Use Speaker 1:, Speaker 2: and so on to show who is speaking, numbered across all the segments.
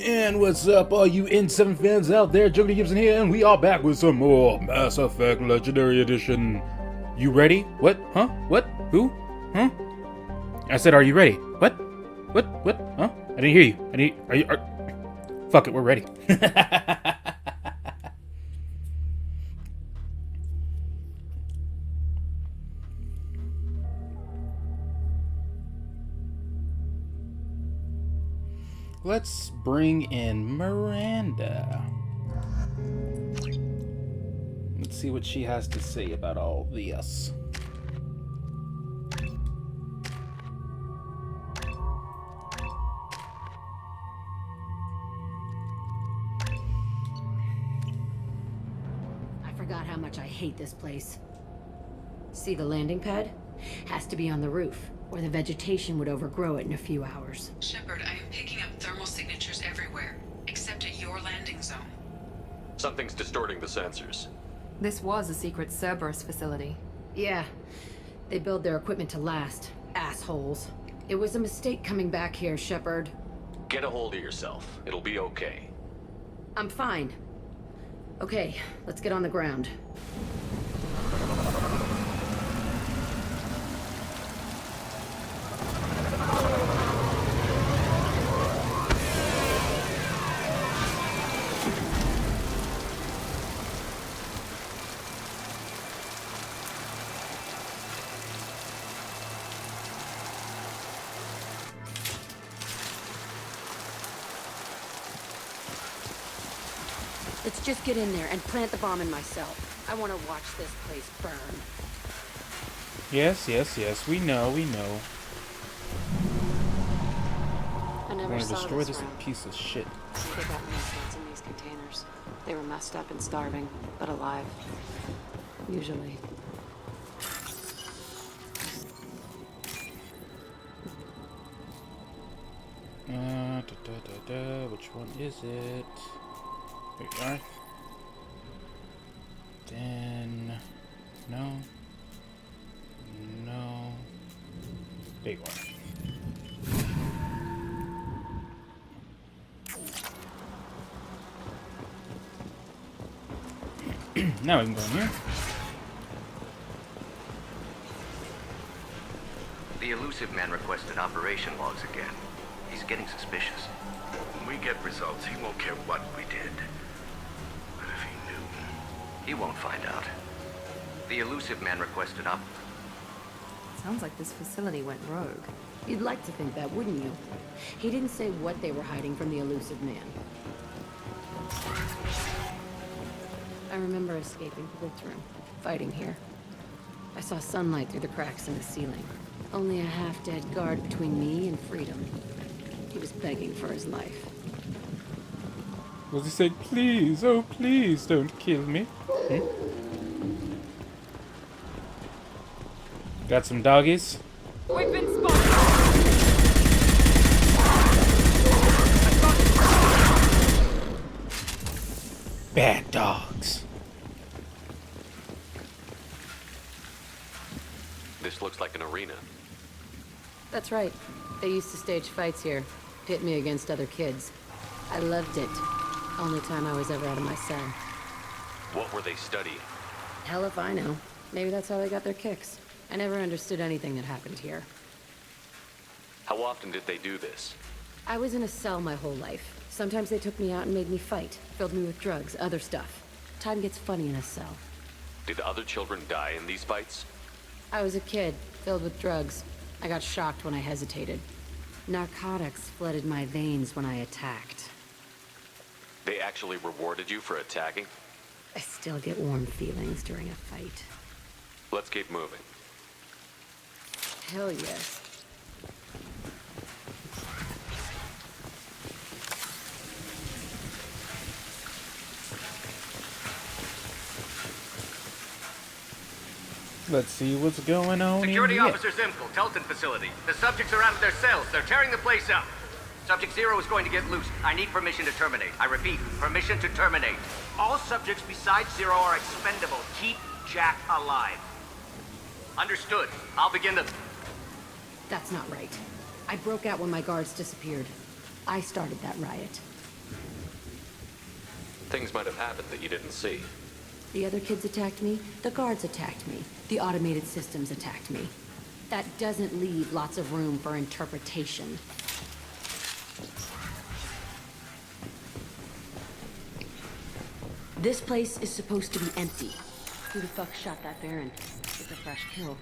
Speaker 1: And what's up, all you N7 fans out there? JokerDGibson here, and we are back with some more Mass Effect Legendary Edition. You ready? What? Huh? What? Who? Huh? I said, are you ready? What? What? Huh? I didn't hear you. Fuck it, we're ready. Let's bring in Miranda. Let's see what she has to say about all this.
Speaker 2: I forgot how much I hate this place. See the landing pad? Has to be on the roof, or the vegetation would overgrow it in a few hours.
Speaker 3: Shepard, I am picking up thermal signatures everywhere, except at your landing zone.
Speaker 4: Something's distorting the sensors.
Speaker 5: This was a secret Cerberus facility.
Speaker 2: Yeah, they build their equipment to last. Assholes. It was a mistake coming back here, Shepard.
Speaker 4: Get a hold of yourself. It'll be okay.
Speaker 2: I'm fine. Okay, let's get on the ground. Let's just get in there and plant the bomb in myself. I want to watch this place burn.
Speaker 1: Yes, we know.
Speaker 6: I
Speaker 1: I
Speaker 6: never
Speaker 1: want to
Speaker 6: saw
Speaker 1: destroy this
Speaker 6: room.
Speaker 1: piece of shit.
Speaker 6: They got maintenance in these containers. They were messed up and starving, but alive. Usually.
Speaker 1: Which one is it? There you are. Then... No. There you are. Now we can go in here.
Speaker 7: The elusive man requested operation logs again. He's getting suspicious.
Speaker 8: When we get results, he won't care what we did. But if he knew...
Speaker 7: He won't find out. The elusive man requested
Speaker 5: Sounds like this facility went rogue.
Speaker 2: You'd like to think that, wouldn't you? He didn't say what they were hiding from the elusive man. I remember escaping to this room, fighting here. I saw sunlight through the cracks in the ceiling. Only a half-dead guard between me and freedom. He was begging for his life.
Speaker 1: Was he saying, please, oh please, don't kill me? Got some doggies?
Speaker 5: We've been spotted!
Speaker 1: Bad dogs.
Speaker 4: This looks like an arena.
Speaker 2: That's right. They used to stage fights here, pit me against other kids. I loved it. Only time I was ever out of my cell.
Speaker 4: What were they studying?
Speaker 2: Hell if I know. Maybe that's how they got their kicks. I never understood anything that happened here.
Speaker 4: How often did they do this?
Speaker 2: I was in a cell my whole life. Sometimes they took me out and made me fight, filled me with drugs, other stuff. Time gets funny in a cell.
Speaker 4: Did other children die in these fights?
Speaker 2: I was a kid, filled with drugs. I got shocked when I hesitated. Narcotics flooded my veins when I attacked.
Speaker 4: They actually rewarded you for attacking?
Speaker 2: I still get warm feelings during a fight.
Speaker 4: Let's keep moving.
Speaker 2: Hell yes.
Speaker 1: Let's see what's going on
Speaker 7: Security
Speaker 1: in here.
Speaker 7: Officer Zimkel, Telton facility. The subjects are out of their cells. They're tearing the place up. Subject Zero is going to get loose. I need permission to terminate. I repeat, permission to terminate. All subjects besides Zero are expendable. Keep Jack alive. Understood. I'll begin the...
Speaker 2: That's not right. I broke out when my guards disappeared. I started that riot.
Speaker 4: Things might have happened that you didn't see.
Speaker 2: The other kids attacked me, the guards attacked me, the automated systems attacked me. That doesn't leave lots of room for interpretation. This place is supposed to be empty. Who the fuck shot that Baron? It's a fresh kill.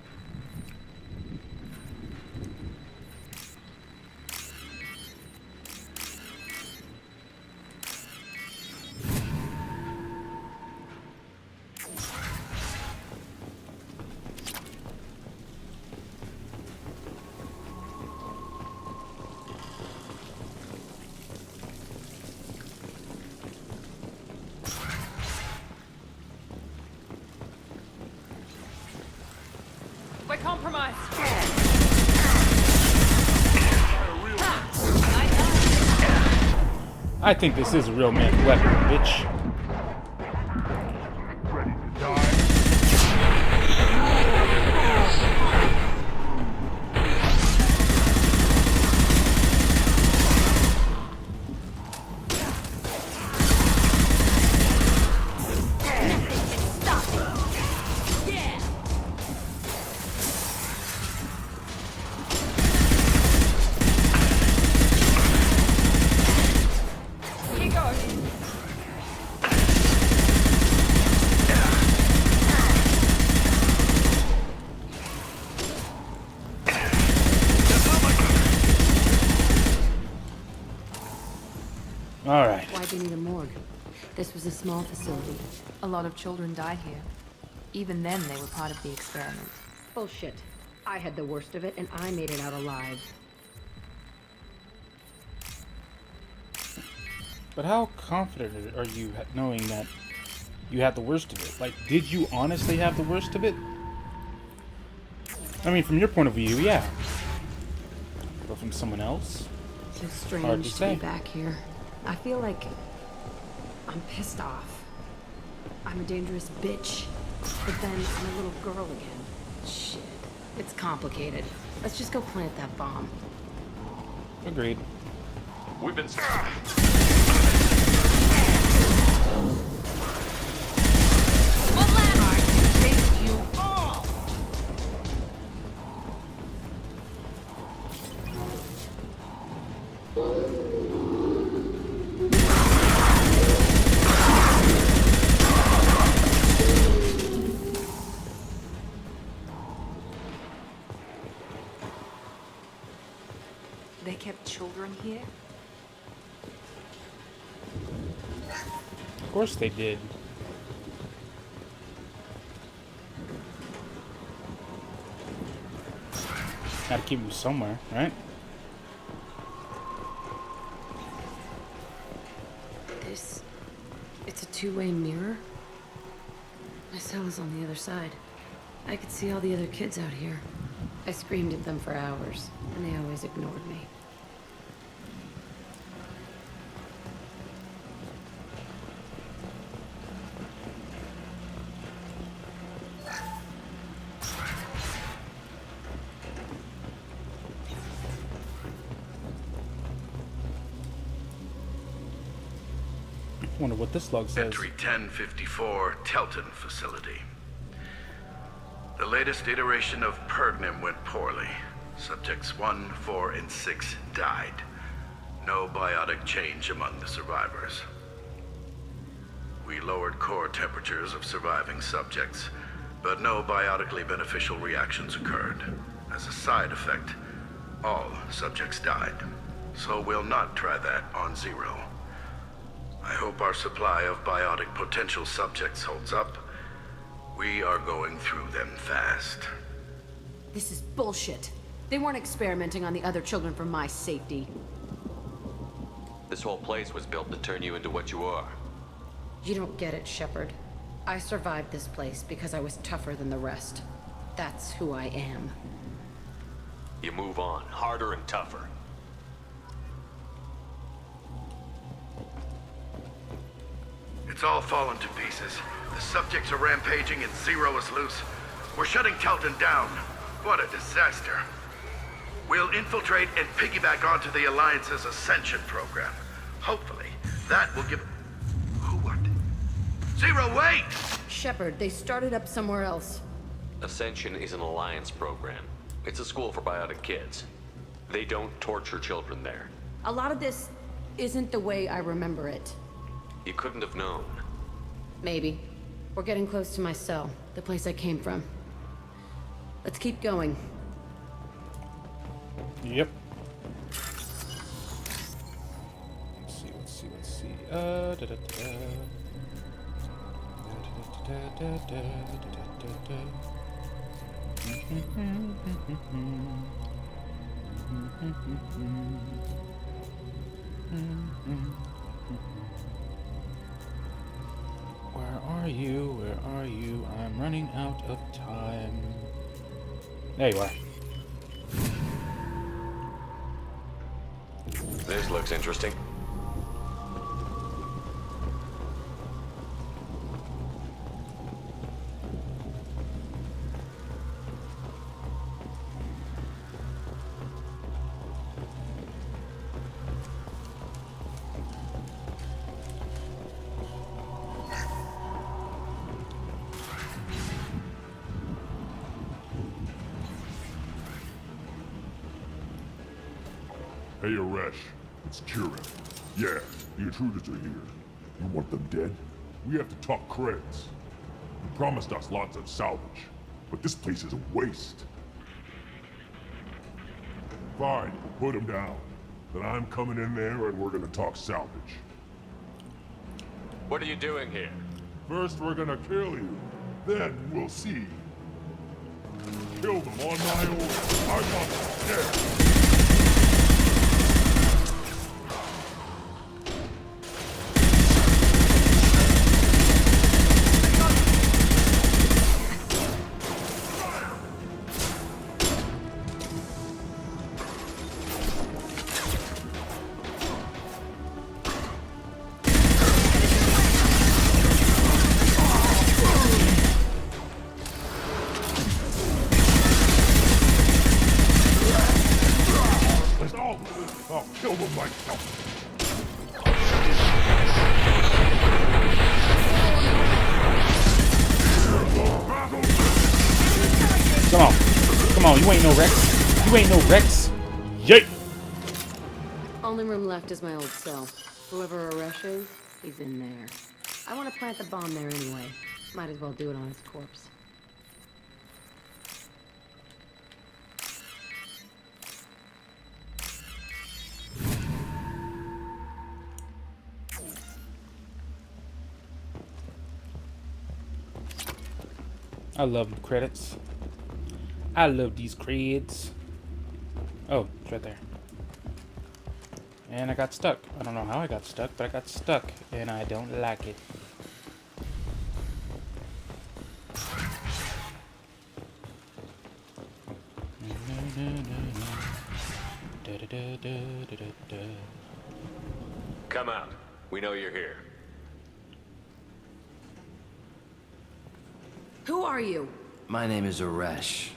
Speaker 5: We're compromised.
Speaker 1: I think this is a real man's weapon, bitch. All right.
Speaker 2: Why'd they need a morgue? This was a small facility.
Speaker 5: A lot of children died here. Even then, they were part of the experiment.
Speaker 2: Bullshit. I had the worst of it, and I made it out alive.
Speaker 1: But how confident are you knowing that you had the worst of it? Like, did you honestly have the worst of it? I mean, from your point of view, yeah. But from someone else?
Speaker 2: So
Speaker 1: Hard
Speaker 2: strange
Speaker 1: to
Speaker 2: to
Speaker 1: say.
Speaker 2: be back here. I feel like I'm pissed off. I'm a dangerous bitch. But then I'm a little girl again. Shit. It's complicated. Let's just go plant that bomb.
Speaker 1: Agreed.
Speaker 4: We've been...
Speaker 5: They kept children here?
Speaker 1: Of course they did. Gotta keep them somewhere, right?
Speaker 2: It's a two-way mirror. My cell is on the other side. I could see all the other kids out here. I screamed at them for hours, and they always ignored me.
Speaker 1: Wonder what this log says.
Speaker 8: Entry 1054, Telton facility. The latest iteration of Pergnim went poorly. Subjects 1, 4, and 6 died. No biotic change among the survivors. We lowered core temperatures of surviving subjects, but no biotically beneficial reactions occurred. As a side effect, all subjects died. So we'll not try that on Zero. I hope our supply of biotic potential subjects holds up. We are going through them fast.
Speaker 2: This is bullshit. They weren't experimenting on the other children for my safety.
Speaker 4: This whole place was built to turn you into what you are.
Speaker 2: You don't get it, Shepard. I survived this place because I was tougher than the rest. That's who I am.
Speaker 4: You move on, harder and tougher.
Speaker 8: It's all fallen to pieces. The subjects are rampaging and Zero is loose. We're shutting Telton down. What a disaster. We'll infiltrate and piggyback onto the Alliance's Ascension program. Hopefully, that will give... What? Zero, wait!
Speaker 2: Shepard, they started up somewhere else.
Speaker 4: Ascension is an alliance program. It's a school for biotic kids. They don't torture children there.
Speaker 2: A lot of this isn't the way I remember it.
Speaker 4: You couldn't have known.
Speaker 2: Maybe. We're getting close to my cell, the place I came from. Let's keep going.
Speaker 1: Yep. Let's see. Where are you? Where are you? I'm running out of time. There you are.
Speaker 4: This looks interesting.
Speaker 9: Hey, Aresh. It's Kira. Yeah, the intruders are here. You want them dead? We have to talk credits. You promised us lots of salvage, but this place is a waste. Fine, put them down. Then I'm coming in there and we're gonna talk salvage.
Speaker 4: What are you doing here?
Speaker 9: First we're gonna kill you, then we'll see. Kill them on my order. I want them dead. I'll kill them myself.
Speaker 1: Come on, you ain't no Rex. You ain't no Rex. Yay!
Speaker 2: Only room left is my old cell. Whoever Aresh is, he's in there. I want to plant the bomb there anyway. Might as well do it on his corpse.
Speaker 1: I love the credits. I love these creds. Oh, it's right there. And I got stuck. I don't know how I got stuck, but I got stuck, and I don't like it.
Speaker 4: Come out. We know you're here.
Speaker 2: Who are you?
Speaker 10: My name is Aresh,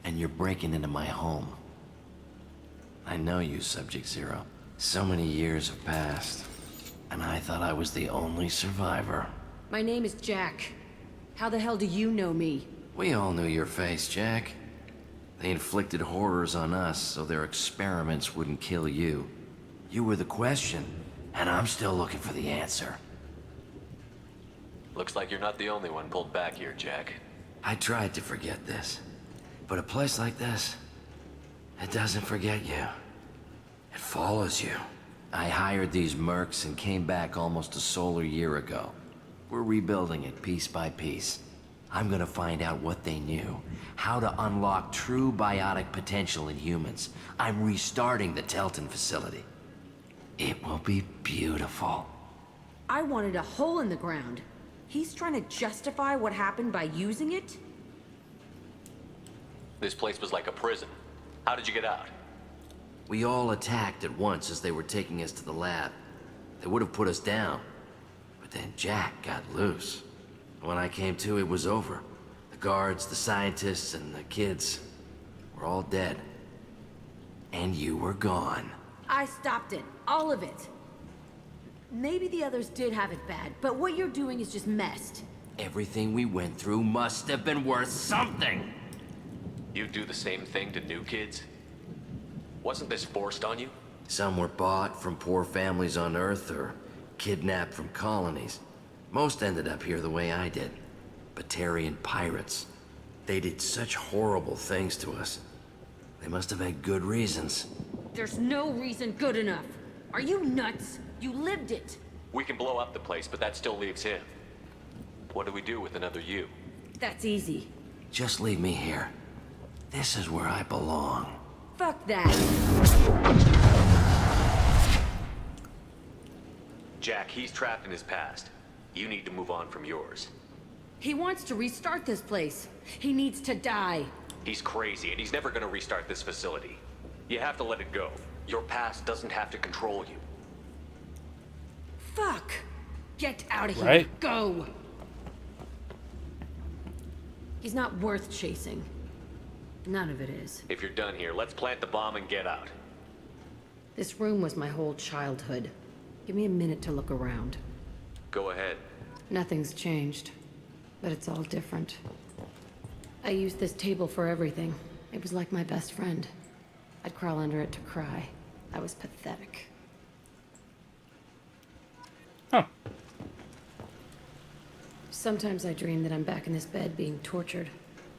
Speaker 10: and you're breaking into my home. I know you, Subject Zero. So many years have passed, and I thought I was the only survivor.
Speaker 2: My name is Jack. How the hell do you know me?
Speaker 10: We all knew your face, Jack. They inflicted horrors on us so their experiments wouldn't kill you. You were the question, and I'm still looking for the answer.
Speaker 4: Looks like you're not the only one pulled back here, Jack.
Speaker 10: I tried to forget this, but a place like this, it doesn't forget you. It follows you. I hired these mercs and came back almost a solar year ago. We're rebuilding it piece by piece. I'm gonna find out what they knew, how to unlock true biotic potential in humans. I'm restarting the Telton facility. It will be beautiful.
Speaker 2: I wanted a hole in the ground. He's trying to justify what happened by using it?
Speaker 4: This place was like a prison. How did you get out?
Speaker 10: We all attacked at once as they were taking us to the lab. They would have put us down. But then Jack got loose. When I came to, it was over. The guards, the scientists, and the kids were all dead. And you were gone.
Speaker 2: I stopped it. All of it. Maybe the others did have it bad, but what you're doing is just messed.
Speaker 10: Everything we went through must have been worth something.
Speaker 4: You do the same thing to new kids? Wasn't this forced on you?
Speaker 10: Some were bought from poor families on Earth or kidnapped from colonies. Most ended up here the way I did. Batarian pirates. They did such horrible things to us. They must have had good reasons.
Speaker 2: There's no reason good enough. Are you nuts? You lived it.
Speaker 4: We can blow up the place, but that still leaves him. What do we do with another you?
Speaker 2: That's easy.
Speaker 10: Just leave me here. This is where I belong.
Speaker 2: Fuck that.
Speaker 4: Jack, he's trapped in his past. You need to move on from yours.
Speaker 2: He wants to restart this place. He needs to die.
Speaker 4: He's crazy, and he's never gonna restart this facility. You have to let it go. Your past doesn't have to control you.
Speaker 2: Fuck. Get out of here.
Speaker 1: Right?
Speaker 2: Go. He's not worth chasing. None of it is.
Speaker 4: If you're done here, let's plant the bomb and get out.
Speaker 2: This room was my whole childhood. Give me a minute to look around.
Speaker 4: Go ahead.
Speaker 2: Nothing's changed, but it's all different. I used this table for everything. It was like my best friend. I'd crawl under it to cry. I was pathetic.
Speaker 1: Huh.
Speaker 2: Sometimes I dream that I'm back in this bed being tortured.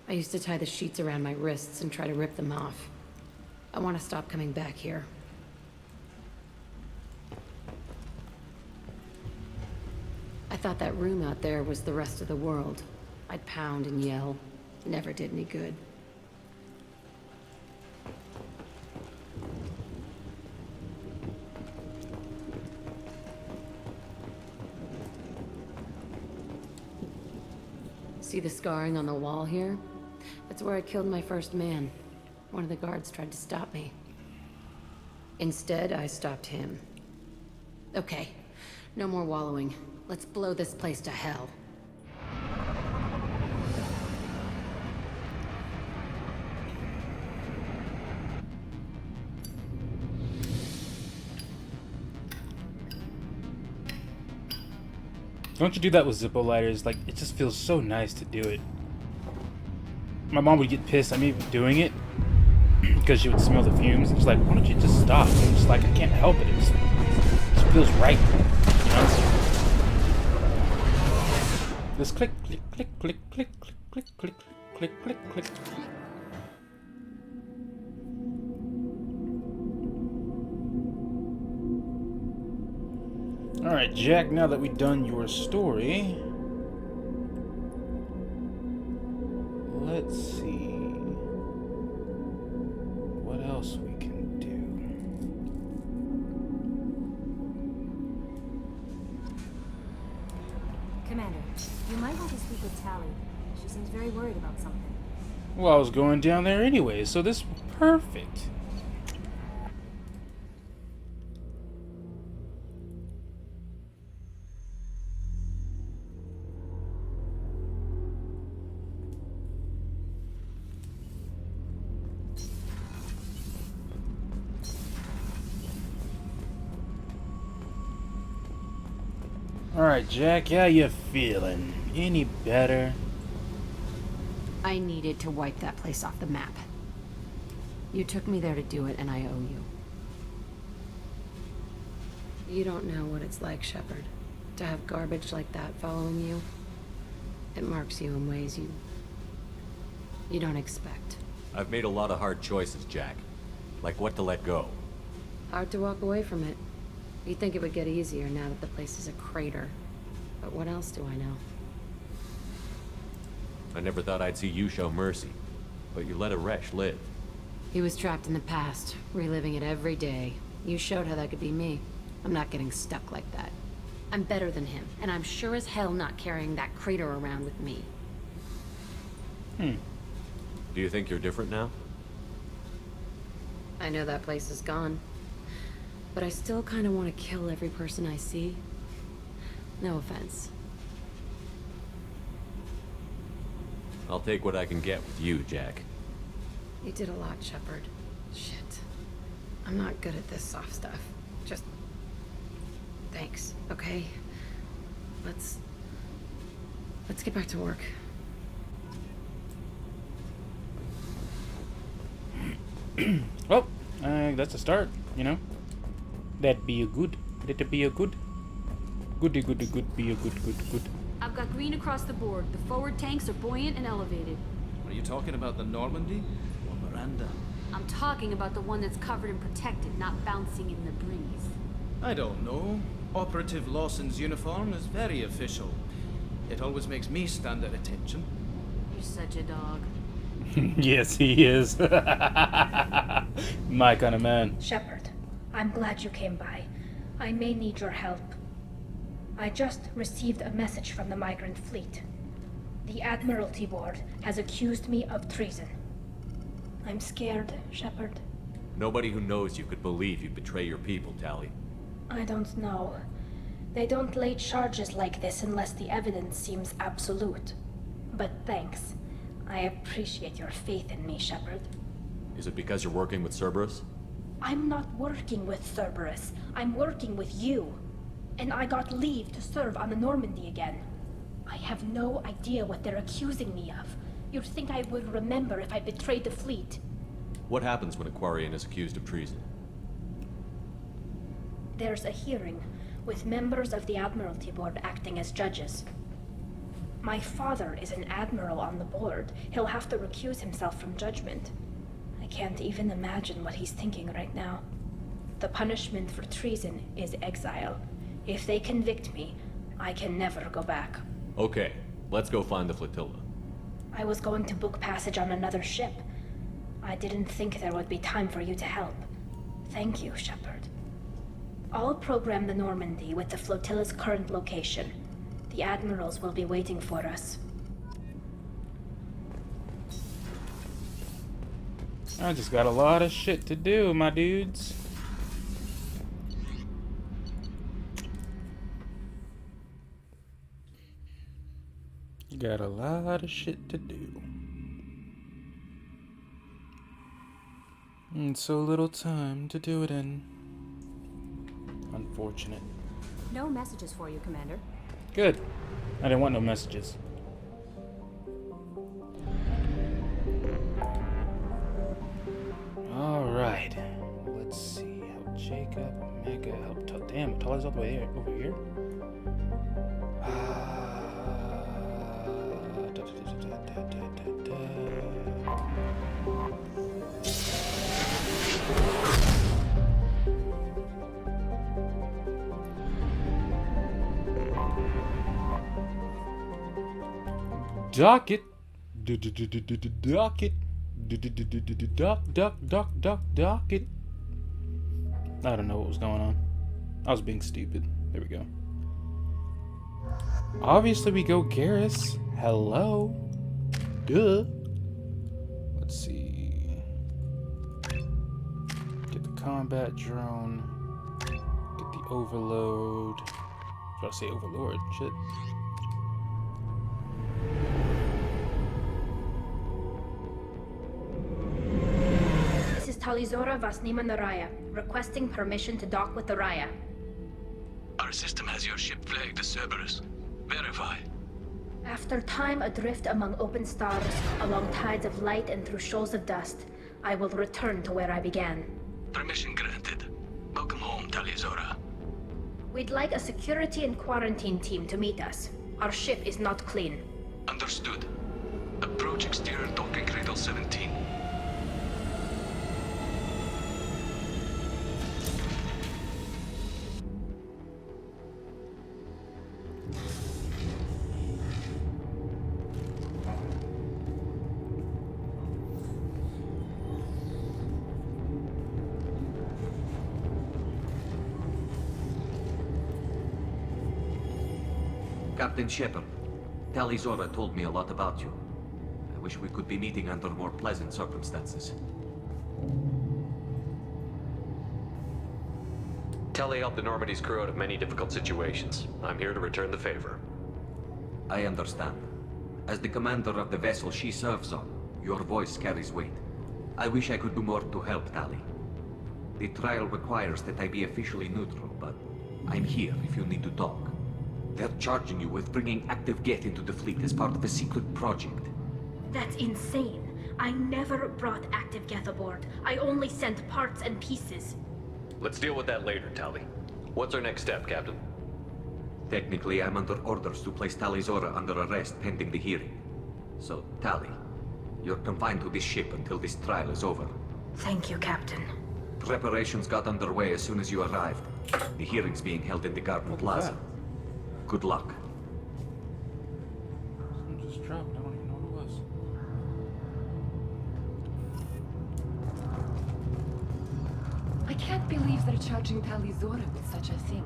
Speaker 2: I used to tie the sheets around my wrists and try to rip them off. I want to stop coming back here. I thought that room out there was the rest of the world. I'd pound and yell. Never did any good. See the scarring on the wall here? That's where I killed my first man. One of the guards tried to stop me. Instead, I stopped him. Okay, no more wallowing. Let's blow this place to hell.
Speaker 1: Don't you do that with Zippo lighters? Like, it just feels so nice to do it. My mom would get pissed at me doing it because she would smell the fumes. She's like, why don't you just stop? And I'm just like, I can't help it. It just feels right. You know? Just click, click, click, click, click, click, click, click, click, click, click. Alright, Jack, now that we've done your story, let's see what else we can do.
Speaker 11: Commander, you might want to speak with Tally. She seems very worried about something.
Speaker 1: Well, I was going down there anyway, so this is perfect. Alright, Jack, how you feeling? Any better?
Speaker 2: I needed to wipe that place off the map. You took me there to do it, and I owe you. You don't know what it's like, Shepard, to have garbage like that following you. It marks you in ways you don't expect.
Speaker 4: I've made a lot of hard choices, Jack. Like what to let go.
Speaker 2: Hard to walk away from it. You'd think it would get easier now that the place is a crater. But what else do I know?
Speaker 4: I never thought I'd see you show mercy, but you let a wretch live.
Speaker 2: He was trapped in the past, reliving it every day. You showed how that could be me. I'm not getting stuck like that. I'm better than him, and I'm sure as hell not carrying that crater around with me.
Speaker 4: Do you think you're different now?
Speaker 2: I know that place is gone. But I still kind of want to kill every person I see. No offense.
Speaker 4: I'll take what I can get with you, Jack.
Speaker 2: You did a lot, Shepard. Shit. I'm not good at this soft stuff. Just... thanks. mistakes, okay? Let's get back to work.
Speaker 1: Well, that's a start, you know. That'd be a good. That'd be a good. Goody, goody, good. Be a good.
Speaker 11: I've got green across the board. The forward tanks are buoyant and elevated.
Speaker 12: Are you talking about the Normandy or Miranda?
Speaker 11: I'm talking about the one that's covered and protected, not bouncing in the breeze.
Speaker 12: I don't know. Operative Lawson's uniform is very official. It always makes me stand at attention.
Speaker 11: You're such a dog.
Speaker 1: Yes, he is. My kind of man.
Speaker 13: Shepard, I'm glad you came by. I may need your help. I just received a message from the migrant fleet. The Admiralty Board has accused me of treason. I'm scared, Shepard.
Speaker 14: Nobody who knows you could believe you betray your people, Tali.
Speaker 13: I don't know. They don't lay charges like this unless the evidence seems absolute. But thanks. I appreciate your faith in me, Shepard.
Speaker 14: Is it because you're working with Cerberus?
Speaker 13: I'm not working with Cerberus. I'm working with you. And I got leave to serve on the Normandy again. I have no idea what they're accusing me of. You'd think I would remember if I betrayed the fleet.
Speaker 14: What happens when a Quarian is accused of treason?
Speaker 13: There's a hearing, with members of the Admiralty Board acting as judges. My father is an admiral on the board. He'll have to recuse himself from judgment. I can't even imagine what he's thinking right now. The punishment for treason is exile. If they convict me, I can never go back.
Speaker 14: Okay, let's go find the flotilla.
Speaker 13: I was going to book passage on another ship. I didn't think there would be time for you to help. Thank you, Shepard. I'll program the Normandy with the flotilla's current location. The admirals will be waiting for us.
Speaker 1: I just got a lot of shit to do, my dudes. Got a lot of shit to do. And so little time to do it in. Unfortunate.
Speaker 11: No messages for you, Commander.
Speaker 1: Good. I didn't want no messages. Alright. Let's see. Help Jacob. Mega. Help. Damn, Tali's all the way over here. Docket. Docket. Docket. I don't know what was going on. I was being stupid. There we go. Obviously we go Garrus. Hello. Duh. Let's see. Get the combat drone. Get the overload. I was about to say overlord. Shit.
Speaker 13: This is Talizora Vasnima Naraya, requesting permission to dock with the Raya.
Speaker 15: Our system has your ship flagged as Cerberus. Verify.
Speaker 13: After time adrift among open stars, along tides of light and through shoals of dust, I will return to where I began.
Speaker 15: Permission granted. Welcome home, Talizora.
Speaker 13: We'd like a security and quarantine team to meet us. Our ship is not clean.
Speaker 15: Understood. Approach exterior docking cradle 17.
Speaker 10: Captain Shepard, Talizora told me a lot about you. I wish we could be meeting under more pleasant circumstances.
Speaker 4: Tali helped the Normandy's crew out of many difficult situations. I'm here to return the favor.
Speaker 10: I understand. As the commander of the vessel she serves on, your voice carries weight. I wish I could do more to help Tali. The trial requires that I be officially neutral, but
Speaker 16: I'm here if you need to talk. They're charging you with bringing active Geth into the fleet as part of a secret project.
Speaker 13: That's insane. I never brought active Geth aboard. I only sent parts and pieces.
Speaker 4: Let's deal with that later, Tali. What's our next step, Captain?
Speaker 16: Technically, I'm under orders to place Tali Zora under arrest pending the hearing. So, Tali, you're confined to this ship until this trial is over.
Speaker 13: Thank you, Captain.
Speaker 16: Preparations got underway as soon as you arrived. The hearing's being held in the Garden Plaza. Good luck.
Speaker 1: I'm just dropped. I don't even know what it was.
Speaker 2: I can't believe they're charging Tali Zora with such a thing.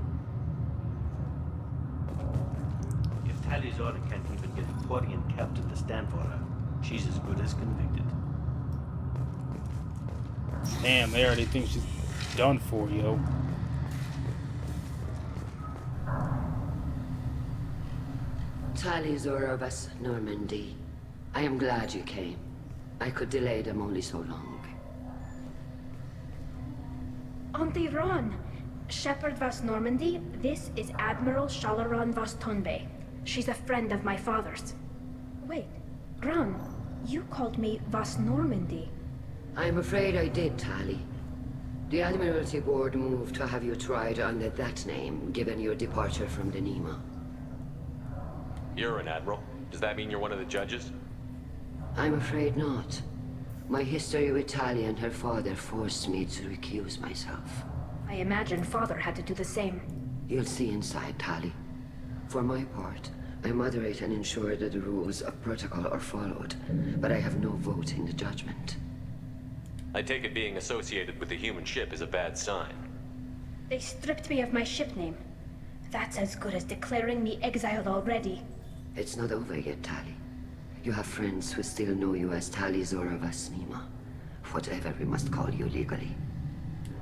Speaker 17: If Tali Zora can't even get a Quarian captain to stand for her, she's as good as convicted.
Speaker 1: Damn, they already think she's done for, yo.
Speaker 18: Tali Zora of us, Normandy. I am glad you came. I could delay them only so long.
Speaker 13: Auntie Ron! Shepherd Vas Normandy, this is Admiral Shalaran Vas Tonbe. She's a friend of my father's. Wait, Ron, you called me Vas Normandy.
Speaker 18: I'm afraid I did, Tali. The Admiralty Board moved to have you tried under that name, given your departure from the Nima.
Speaker 4: You're an admiral. Does that mean you're one of the judges?
Speaker 18: I'm afraid not. My history with Tali and her father forced me to recuse myself.
Speaker 13: I imagine father had to do the same.
Speaker 18: You'll see inside, Tali. For my part, I moderate and ensure that the rules of protocol are followed, but I have no vote in the judgment.
Speaker 4: I take it being associated with the human ship is a bad sign.
Speaker 13: They stripped me of my ship name. That's as good as declaring me exiled already.
Speaker 18: It's not over yet, Tali. You have friends who still know you as Tali Zora Vas Nima. Whatever we must call you legally.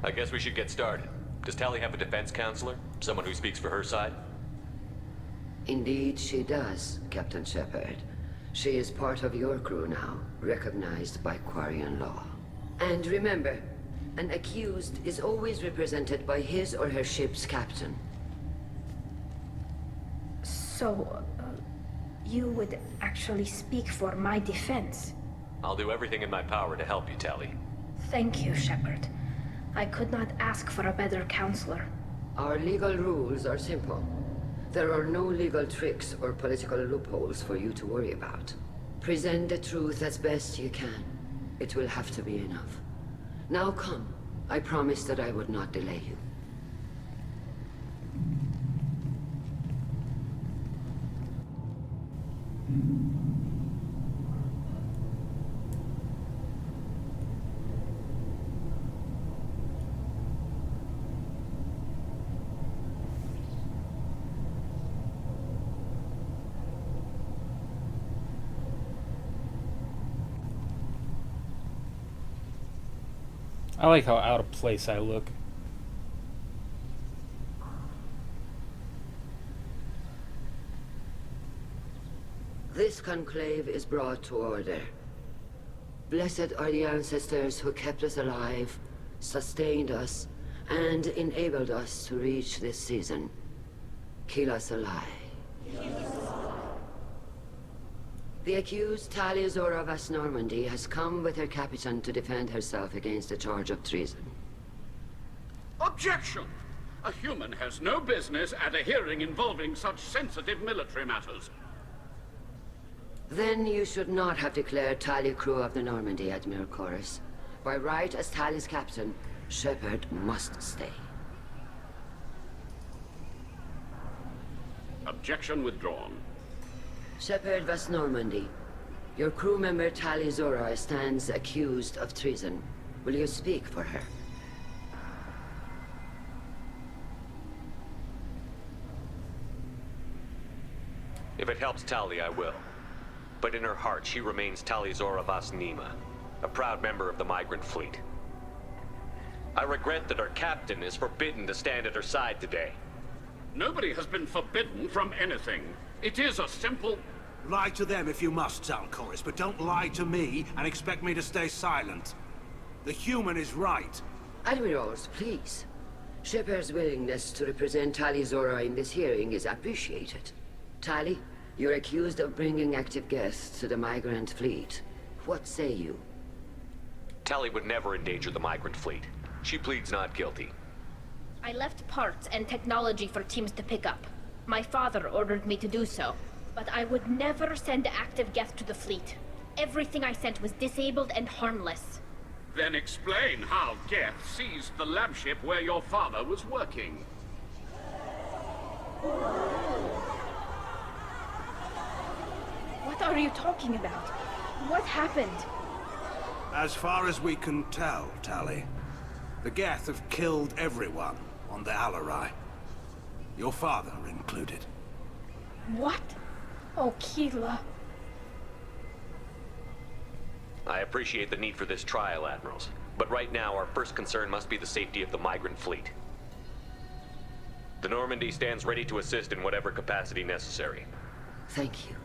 Speaker 4: I guess we should get started. Does Tali have a defense counselor? Someone who speaks for her side?
Speaker 18: Indeed, she does, Captain Shepard. She is part of your crew now, recognized by Quarian law. And remember, an accused is always represented by his or her ship's captain.
Speaker 13: So, you would actually speak for my defense?
Speaker 4: I'll do everything in my power to help you, Tali.
Speaker 13: Thank you, Shepard. I could not ask for a better counselor.
Speaker 18: Our legal rules are simple. There are no legal tricks or political loopholes for you to worry about. Present the truth as best you can. It will have to be enough. Now come. I promised that I would not delay you.
Speaker 1: I like how out of place I look.
Speaker 18: This conclave is brought to order. Blessed are the ancestors who kept us alive, sustained us, and enabled us to reach this season. Kill us alive. The accused Tali Zora Vas Normandy has come with her captain to defend herself against the charge of treason.
Speaker 19: Objection! A human has no business at a hearing involving such sensitive military matters.
Speaker 18: Then you should not have declared Tali crew of the Normandy, Admiral Chorus. By right as Tali's captain, Shepard must stay.
Speaker 19: Objection withdrawn.
Speaker 18: Shepard Vas Normandy, your crew member Tali Zora stands accused of treason. Will you speak for her?
Speaker 4: If it helps Tali, I will. But in her heart, she remains Tali Zora Vas Nima, a proud member of the migrant fleet. I regret that our captain is forbidden to stand at her side today.
Speaker 19: Nobody has been forbidden from anything. It is a simple...
Speaker 20: Lie to them if you must, Chorus, but don't lie to me and expect me to stay silent. The human is right.
Speaker 18: Admirals, please. Shepard's willingness to represent Tali Zora in this hearing is appreciated. Tali, you're accused of bringing active guests to the migrant fleet. What say you?
Speaker 4: Tali would never endanger the migrant fleet. She pleads not guilty.
Speaker 13: I left parts and technology for teams to pick up. My father ordered me to do so, but I would never send active guests to the fleet. Everything I sent was disabled and harmless.
Speaker 19: Then explain how Geth seized the lab ship where your father was working.
Speaker 13: What are you talking about? What happened?
Speaker 20: As far as we can tell, Tali, the Geth have killed everyone on the Alarai. Your father included.
Speaker 13: What? Oh, Keela.
Speaker 4: I appreciate the need for this trial, Admirals. But right now, our first concern must be the safety of the migrant fleet. The Normandy stands ready to assist in whatever capacity necessary.
Speaker 18: Thank you.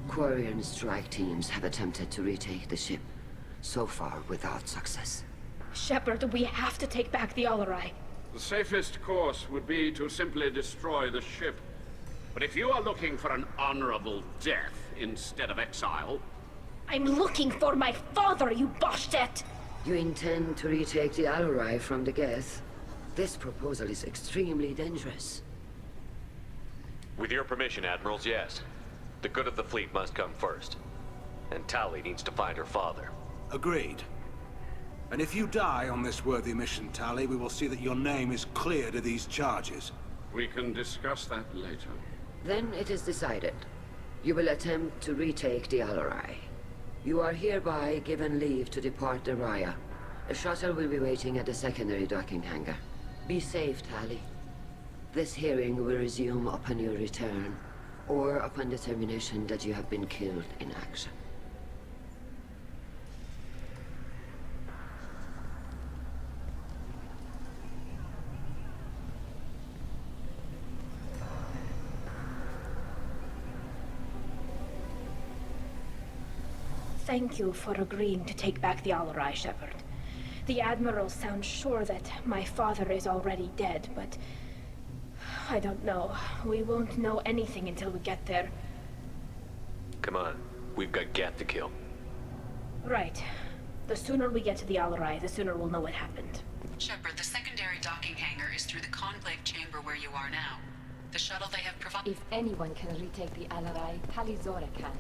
Speaker 18: Quarian strike teams have attempted to retake the ship, so far without success.
Speaker 13: Shepard, we have to take back the Alarai.
Speaker 19: The safest course would be to simply destroy the ship. But if you are looking for an honorable death instead of exile...
Speaker 13: I'm looking for my father, you bastet!
Speaker 18: You intend to retake the Alarai from the Geth? This proposal is extremely dangerous.
Speaker 4: With your permission, Admirals, yes. The good of the fleet must come first. And Tali needs to find her father.
Speaker 20: Agreed. And if you die on this worthy mission, Tali, we will see that your name is cleared of these charges.
Speaker 19: We can discuss that later.
Speaker 18: Then it is decided. You will attempt to retake the Alarai. You are hereby given leave to depart the Raya. A shuttle will be waiting at the secondary docking hangar. Be safe, Tali. This hearing will resume upon your return, or upon determination that you have been killed in action.
Speaker 13: Thank you for agreeing to take back the Alarai, Shepard. The Admiral sounds sure that my father is already dead, but... I don't know. We won't know anything until we get there.
Speaker 4: Come on. We've got Geth to kill.
Speaker 13: Right. The sooner we get to the Alarai, the sooner we'll know what happened.
Speaker 3: Shepard, the secondary docking hangar is through the conclave chamber where you are now. The shuttle they have provided...
Speaker 2: If anyone can retake the Alarai, Tali Zora can.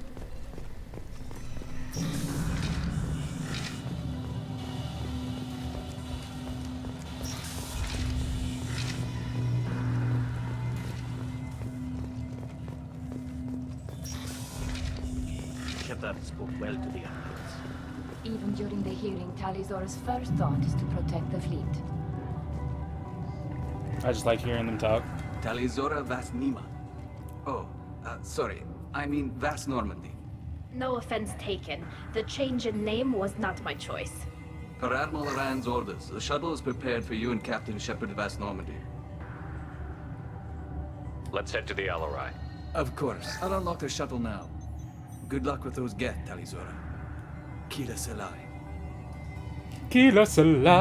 Speaker 17: Shepard spoke well to the Admirals.
Speaker 2: Even during the hearing, Tali Zora's first thought is to protect the fleet.
Speaker 1: I just like hearing them talk.
Speaker 21: Tali Zora Vas Nima. Oh, sorry. I mean Vas Normandy.
Speaker 13: No offense taken. The change in name was not my choice.
Speaker 21: Per Admiral Rand's orders, the shuttle is prepared for you and Captain Shepard Vas Normandy.
Speaker 4: Let's head to the Alarai.
Speaker 21: Of course. I'll unlock the shuttle now. Good luck with those Geth, Tali Zora. Kila Selai.
Speaker 1: Kila Selai.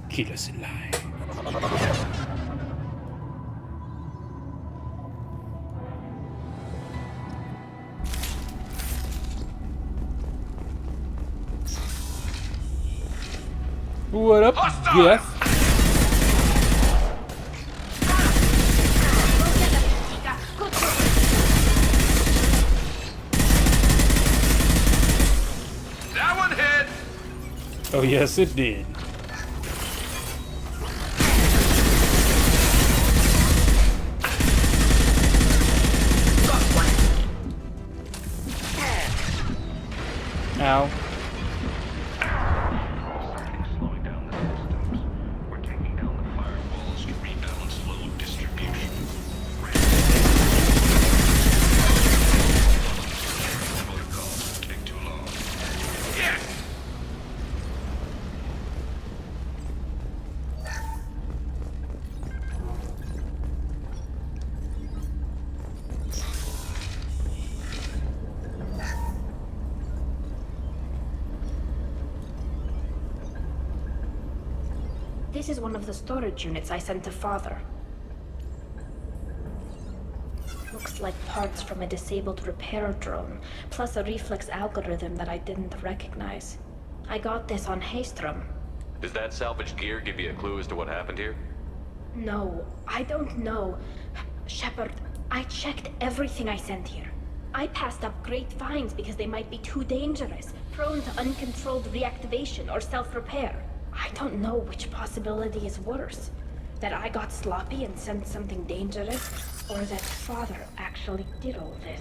Speaker 1: Kila Selai. What up, Geth?
Speaker 8: That one hit!
Speaker 1: Oh yes, it did. Ow.
Speaker 13: This is one of the storage units I sent to Father. Looks like parts from a disabled repair drone, plus a reflex algorithm that I didn't recognize. I got this on Haystrom.
Speaker 4: Does that salvaged gear give you a clue as to what happened here?
Speaker 13: No, I don't know. Shepard, I checked everything I sent here. I passed up great finds because they might be too dangerous, prone to uncontrolled reactivation or self-repair. I don't know which possibility is worse. That I got sloppy and sent something dangerous, or that Father actually did all this.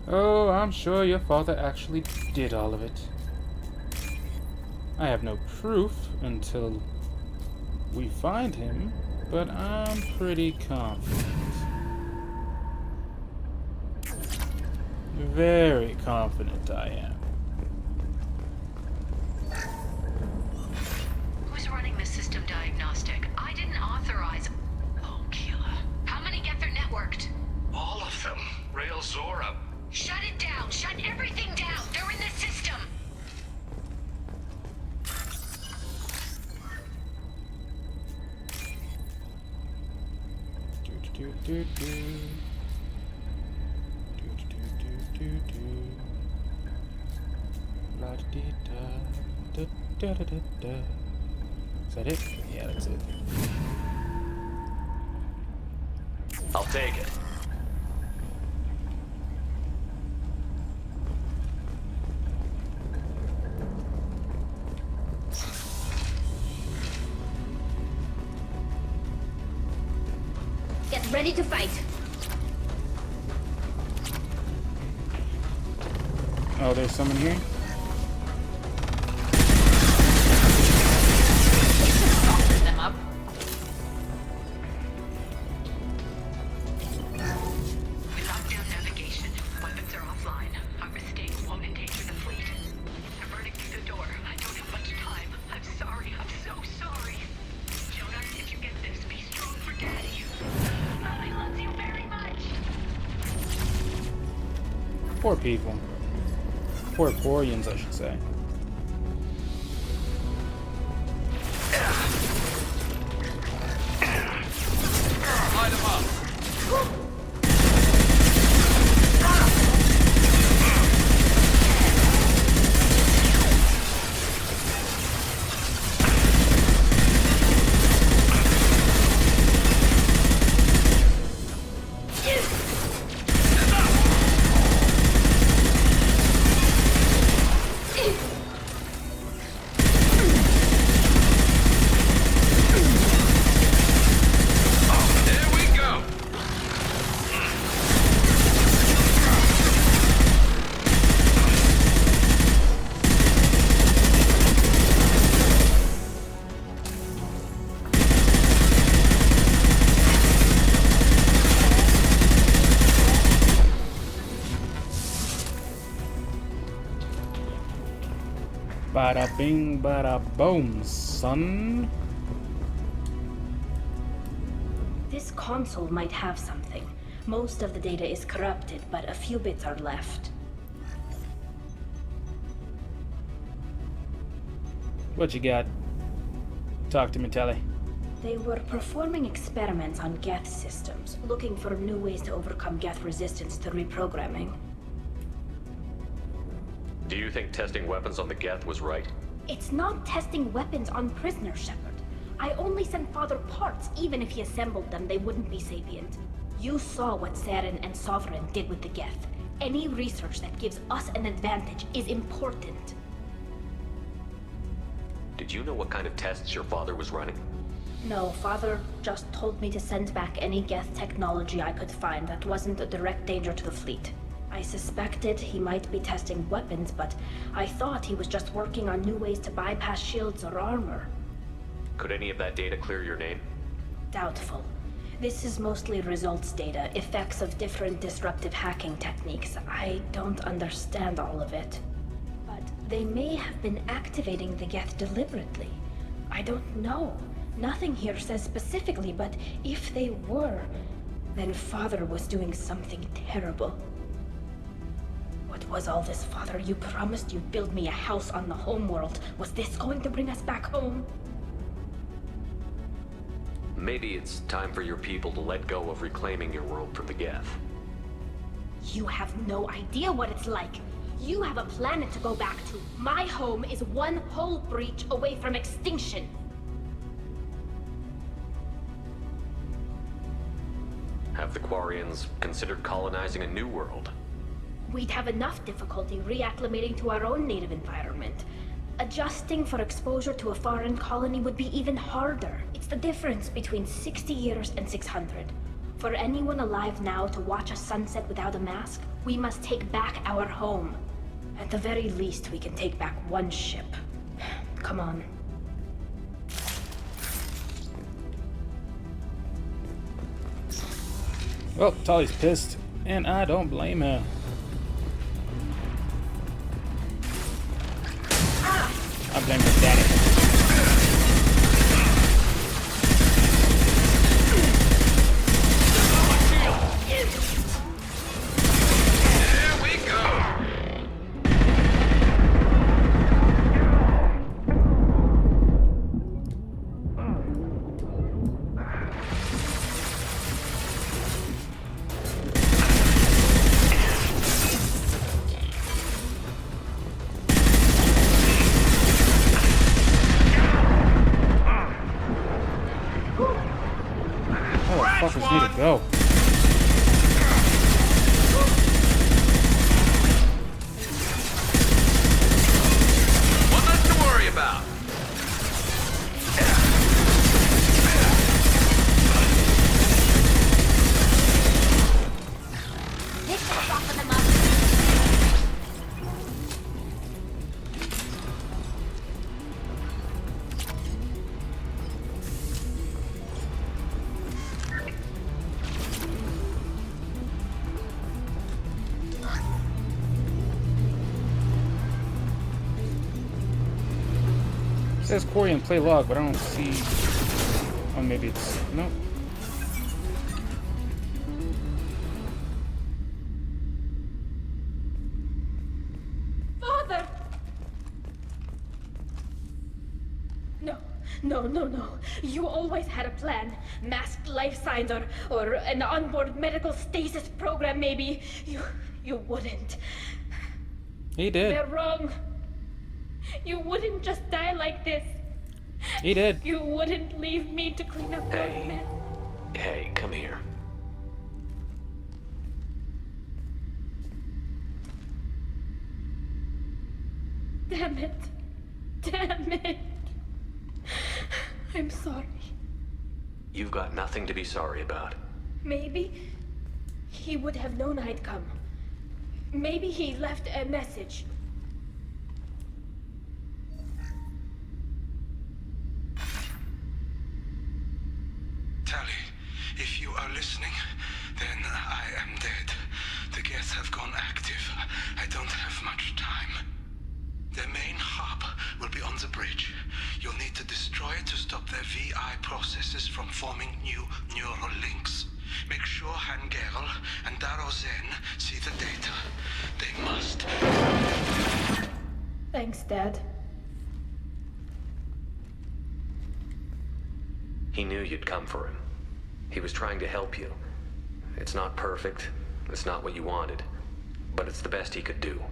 Speaker 1: Oh, I'm sure your father actually did all of it. I have no proof until we find him, but I'm pretty confident. Very confident I am.
Speaker 3: Who's running the system diagnostic? I didn't authorize... Oh, Keela. How many get their networked?
Speaker 15: All of them. Rail Zora.
Speaker 3: Shut it down! Shut everything down! They're in the system!
Speaker 1: Is that it? Yeah, that's it.
Speaker 4: I'll take it.
Speaker 13: Get ready to fight.
Speaker 1: Oh, there's someone here?
Speaker 5: Them up.
Speaker 3: We locked down navigation. Weapons are offline. Our mistake won't endanger the fleet. They're burning through the door. I don't have much time. I'm sorry. I'm so sorry. Jonas, if you get this, be strong for Daddy. I love you very much.
Speaker 1: Poor people. Poor Porians, I should say.
Speaker 15: Light them up.
Speaker 1: Bada bing, bada boom, son.
Speaker 13: This console might have something. Most of the data is corrupted, but a few bits are left.
Speaker 1: What you got? Talk to me, Telly.
Speaker 13: They were performing experiments on Geth systems, looking for new ways to overcome Geth resistance to reprogramming.
Speaker 4: Do you think testing weapons on the Geth was right?
Speaker 13: It's not testing weapons on prisoners, Shepard. I only sent Father parts. Even if he assembled them, they wouldn't be sapient. You saw what Saren and Sovereign did with the Geth. Any research that gives us an advantage is important.
Speaker 4: Did you know what kind of tests your father was running?
Speaker 13: No, Father just told me to send back any Geth technology I could find that wasn't a direct danger to the fleet. I suspected he might be testing weapons, but I thought he was just working on new ways to bypass shields or armor.
Speaker 4: Could any of that data clear your name?
Speaker 13: Doubtful. This is mostly results data, effects of different disruptive hacking techniques. I don't understand all of it. But they may have been activating the Geth deliberately. I don't know. Nothing here says specifically, but if they were, then Father was doing something terrible. What was all this, Father? You promised you'd build me a house on the homeworld. Was this going to bring us back home?
Speaker 4: Maybe it's time for your people to let go of reclaiming your world from the Geth.
Speaker 13: You have no idea what it's like. You have a planet to go back to. My home is one hull breach away from extinction.
Speaker 4: Have the Quarians considered colonizing a new world?
Speaker 13: We'd have enough difficulty reacclimating to our own native environment. Adjusting for exposure to a foreign colony would be even harder. It's the difference between 60 years and 600. For anyone alive now to watch a sunset without a mask, we must take back our home. At the very least, we can take back one ship. Come on.
Speaker 1: Well, Tali's pissed, and I don't blame her. I blame her daddy.
Speaker 8: There we go.
Speaker 1: Fuckers need to go.
Speaker 8: One less to worry about.
Speaker 1: It says Quarian play log, but I don't see. Oh, maybe it's no.
Speaker 13: Father! No. You always had a plan. Masked life signs or an onboard medical stasis program, maybe. You wouldn't.
Speaker 1: He did.
Speaker 13: They're wrong. You wouldn't just die like this.
Speaker 1: He did.
Speaker 13: You wouldn't leave me to clean up your mess.
Speaker 4: Hey, come here.
Speaker 13: Damn it. I'm sorry.
Speaker 4: You've got nothing to be sorry about.
Speaker 13: Maybe he would have known I'd come. Maybe he left a message.
Speaker 8: Tali, if you are listening, then I am dead. The Geth have gone active. I don't have much time. Their main hub will be on the bridge. You'll need to destroy it to stop their VI processes from forming new neural links. Make sure Hangerl and Darozen see the data. They must.
Speaker 13: Thanks, Dad.
Speaker 4: He knew you'd come for him. He was trying to help you. It's not perfect. It's not what you wanted. But it's the best he could do.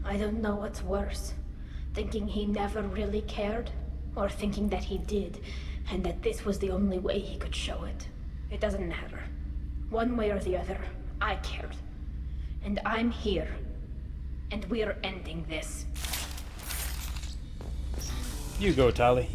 Speaker 13: I don't know what's worse. Thinking he never really cared, or thinking that he did, and that this was the only way he could show it. It doesn't matter. One way or the other, I cared. And I'm here. And we're ending this.
Speaker 1: You go, Tali.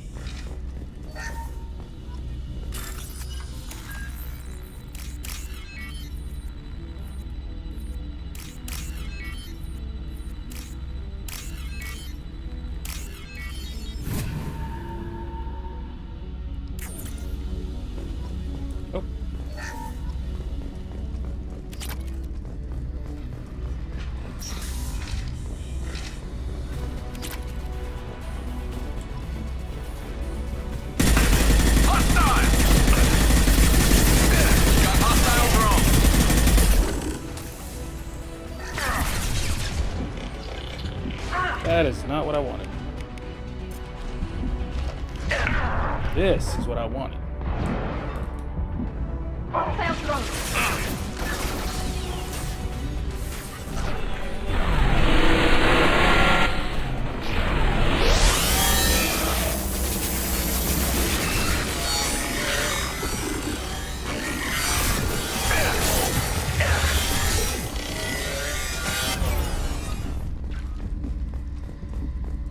Speaker 1: That is not what I wanted. This is what I wanted.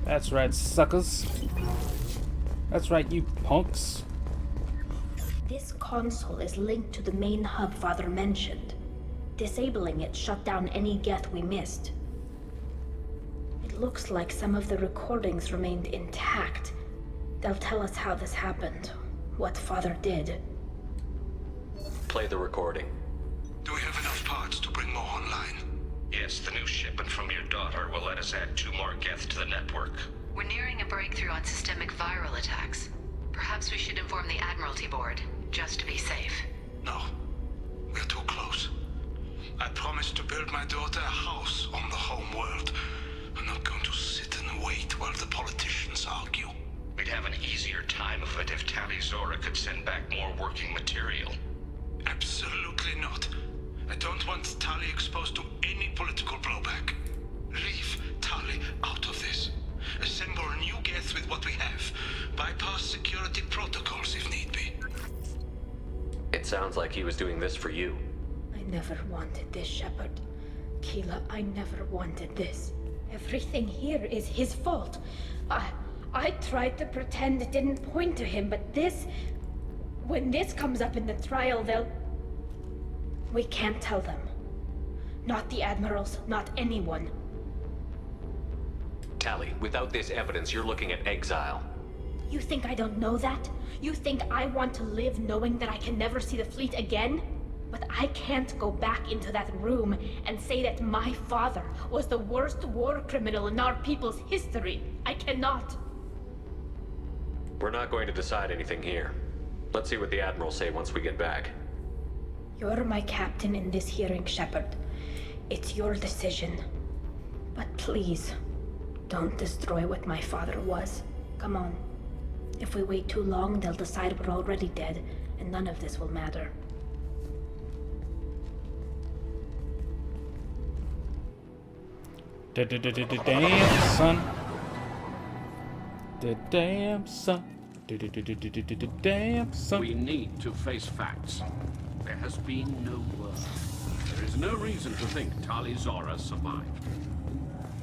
Speaker 1: That's right, suckers. That's right, you punks.
Speaker 13: This console is linked to the main hub Father mentioned. Disabling it shut down any geth we missed. It looks like some of the recordings remained intact. They'll tell us how this happened, what Father did.
Speaker 4: Play the recording.
Speaker 8: Do we have enough parts to bring more online?
Speaker 6: Yes, the new shipment from your daughter will let us add 2 more geth to the network.
Speaker 2: We're nearing a breakthrough on systemic viral attacks. Perhaps we should inform the Admiralty Board, just to be safe.
Speaker 8: No. We're too close. I promised to build my daughter a house on the home world. I'm not going to sit and wait while the politicians argue.
Speaker 6: We'd have an easier time of it if Tali Zora could send back more working material.
Speaker 8: Absolutely not. I don't want Tali exposed to any political blowback. Leave Tali out of this. Assemble new geth with what we have. Bypass security protocols if need be.
Speaker 4: It sounds like he was doing this for you.
Speaker 13: I never wanted this, Shepard. Keela, I never wanted this. Everything here is his fault. I tried to pretend it didn't point to him, but this... When this comes up in the trial, they'll... We can't tell them. Not the Admirals, not anyone.
Speaker 4: Tali, without this evidence, you're looking at exile.
Speaker 13: You think I don't know that? You think I want to live knowing that I can never see the fleet again? But I can't go back into that room and say that my father was the worst war criminal in our people's history. I cannot.
Speaker 4: We're not going to decide anything here. Let's see what the Admirals say once we get back.
Speaker 13: You're my captain in this hearing, Shepard. It's your decision. But please, don't destroy what my father was. Come on. If we wait too long, they'll decide we're already dead, and none of this will matter.
Speaker 1: Damn, son. Damn, son. Damn, son.
Speaker 19: We need to face facts. There has been no word. There is no reason to think Tali Zora survived.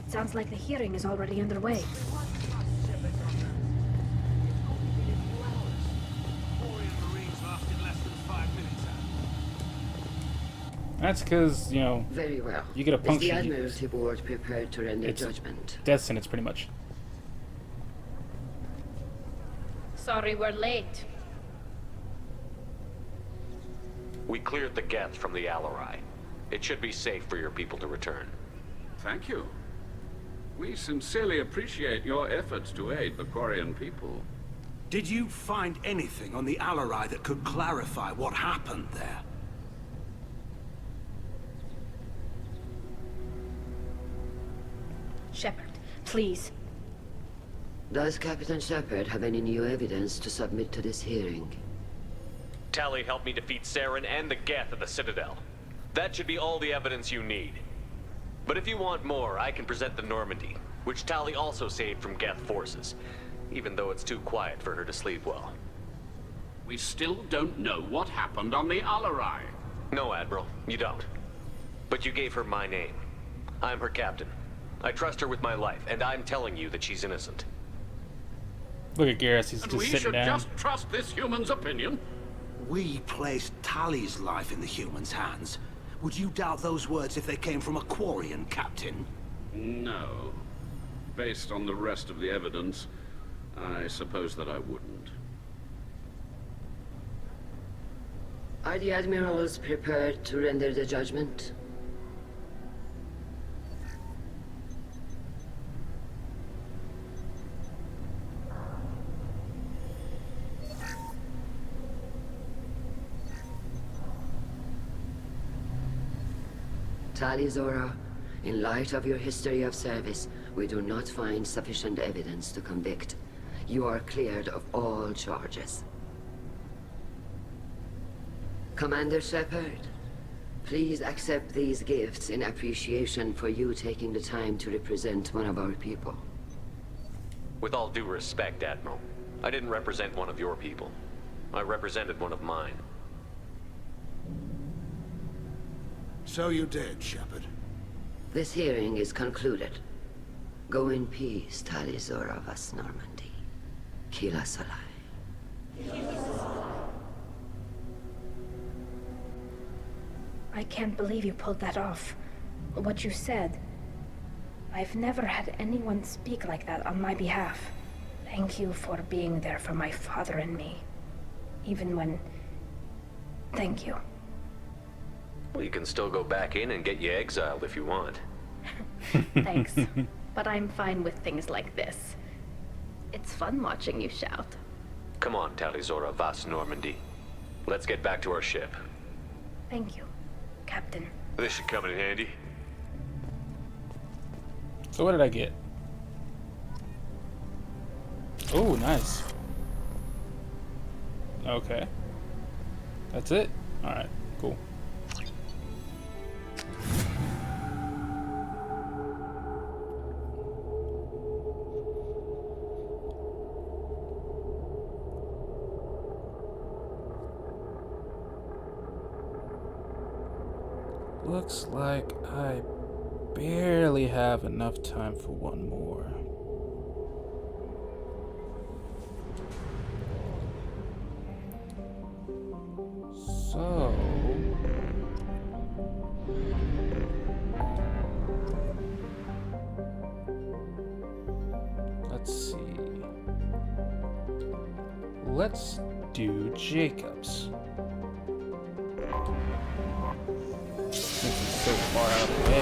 Speaker 13: It sounds like the hearing is already underway.
Speaker 1: That's because, you know,
Speaker 18: very well.
Speaker 1: You get a puncture.
Speaker 18: Is the Admiralty Board prepared to render judgment?
Speaker 1: Death sentence, pretty much.
Speaker 13: Sorry we're late.
Speaker 4: We cleared the geth from the Alarai. It should be safe for your people to return.
Speaker 19: Thank you. We sincerely appreciate your efforts to aid the Quarian people.
Speaker 20: Did you find anything on the Alarai that could clarify what happened there?
Speaker 13: Shepard, please.
Speaker 18: Does Captain Shepard have any new evidence to submit to this hearing?
Speaker 4: Tali helped me defeat Saren and the geth at the Citadel. That should be all the evidence you need. But if you want more, I can present the Normandy, which Tali also saved from geth forces, even though it's too quiet for her to sleep well.
Speaker 19: We still don't know what happened on the Alarai.
Speaker 4: No, Admiral, you don't. But you gave her my name. I'm her captain. I trust her with my life, and I'm telling you that she's innocent.
Speaker 1: Look at Garrus, he's
Speaker 19: And
Speaker 1: just
Speaker 19: we
Speaker 1: sitting
Speaker 19: should
Speaker 1: down.
Speaker 19: just trust this human's opinion?
Speaker 20: We placed Tali's life in the human's hands. Would you doubt those words if they came from a Quarian, Captain?
Speaker 19: No. Based on the rest of the evidence, I suppose that I wouldn't.
Speaker 18: Are the Admirals prepared to render the judgment? Tali Zora, in light of your history of service, we do not find sufficient evidence to convict. You are cleared of all charges. Commander Shepard, please accept these gifts in appreciation for you taking the time to represent one of our people.
Speaker 4: With all due respect, Admiral, I didn't represent one of your people. I represented one of mine.
Speaker 20: So you did, Shepard.
Speaker 18: This hearing is concluded. Go in peace, Talizora Vas Normandy. Kila Salai.
Speaker 13: I can't believe you pulled that off. What you said. I've never had anyone speak like that on my behalf. Thank you for being there for my father and me. Even when... Thank you.
Speaker 4: Well, you can still go back in and get you exiled if you want.
Speaker 13: Thanks. But I'm fine with things like this. It's fun watching you shout.
Speaker 4: Come on, Talizora Vas Normandy. Let's get back to our ship.
Speaker 13: Thank you, Captain.
Speaker 4: This should come in handy.
Speaker 1: So what did I get? Oh, nice. Okay. That's it? Alright, cool. Looks like I barely have enough time for one more. So... let's see. Let's do Jacobs. Since it's so far out of the way.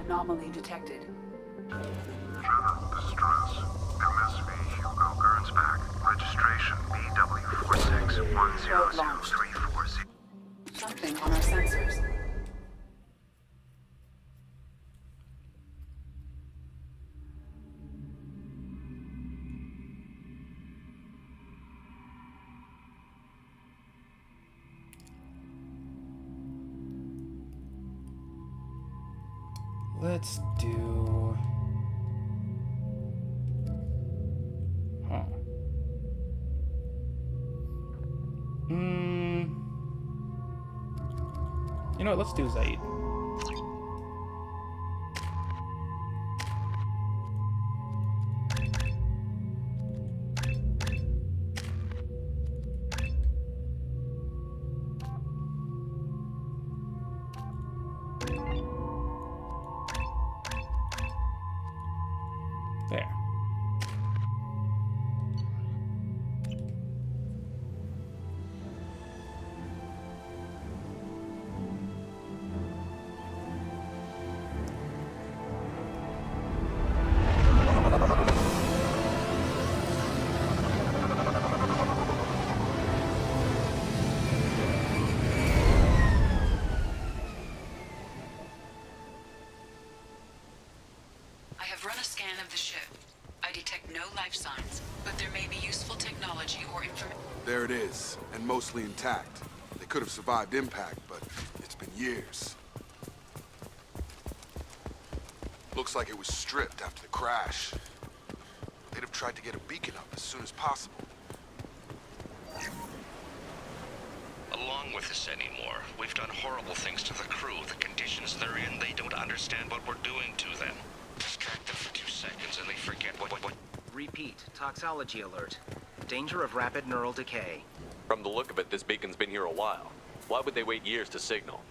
Speaker 7: Anomaly detected.
Speaker 22: Distress. MSV Hugo Gernsback. Registration BW4610340.
Speaker 7: Something on our sensors.
Speaker 1: Let's do... Huh. You know what, let's do Zaid. There.
Speaker 7: I have run a scan of the ship. I detect no life signs, but there may be useful technology or information.
Speaker 23: There it is, and mostly intact. They could have survived impact, but it's been years. Looks like it was stripped after the crash. They'd have tried to get a beacon up as soon as possible.
Speaker 6: Along with this anymore. We've done horrible things to the crew. The conditions they're in, they don't understand what we're doing to them. Distract them for 2 seconds and they forget what...
Speaker 24: Repeat. Toxology alert. Danger of rapid neural decay.
Speaker 4: From the look of it, this beacon's been here a while. Why would they wait years to signal?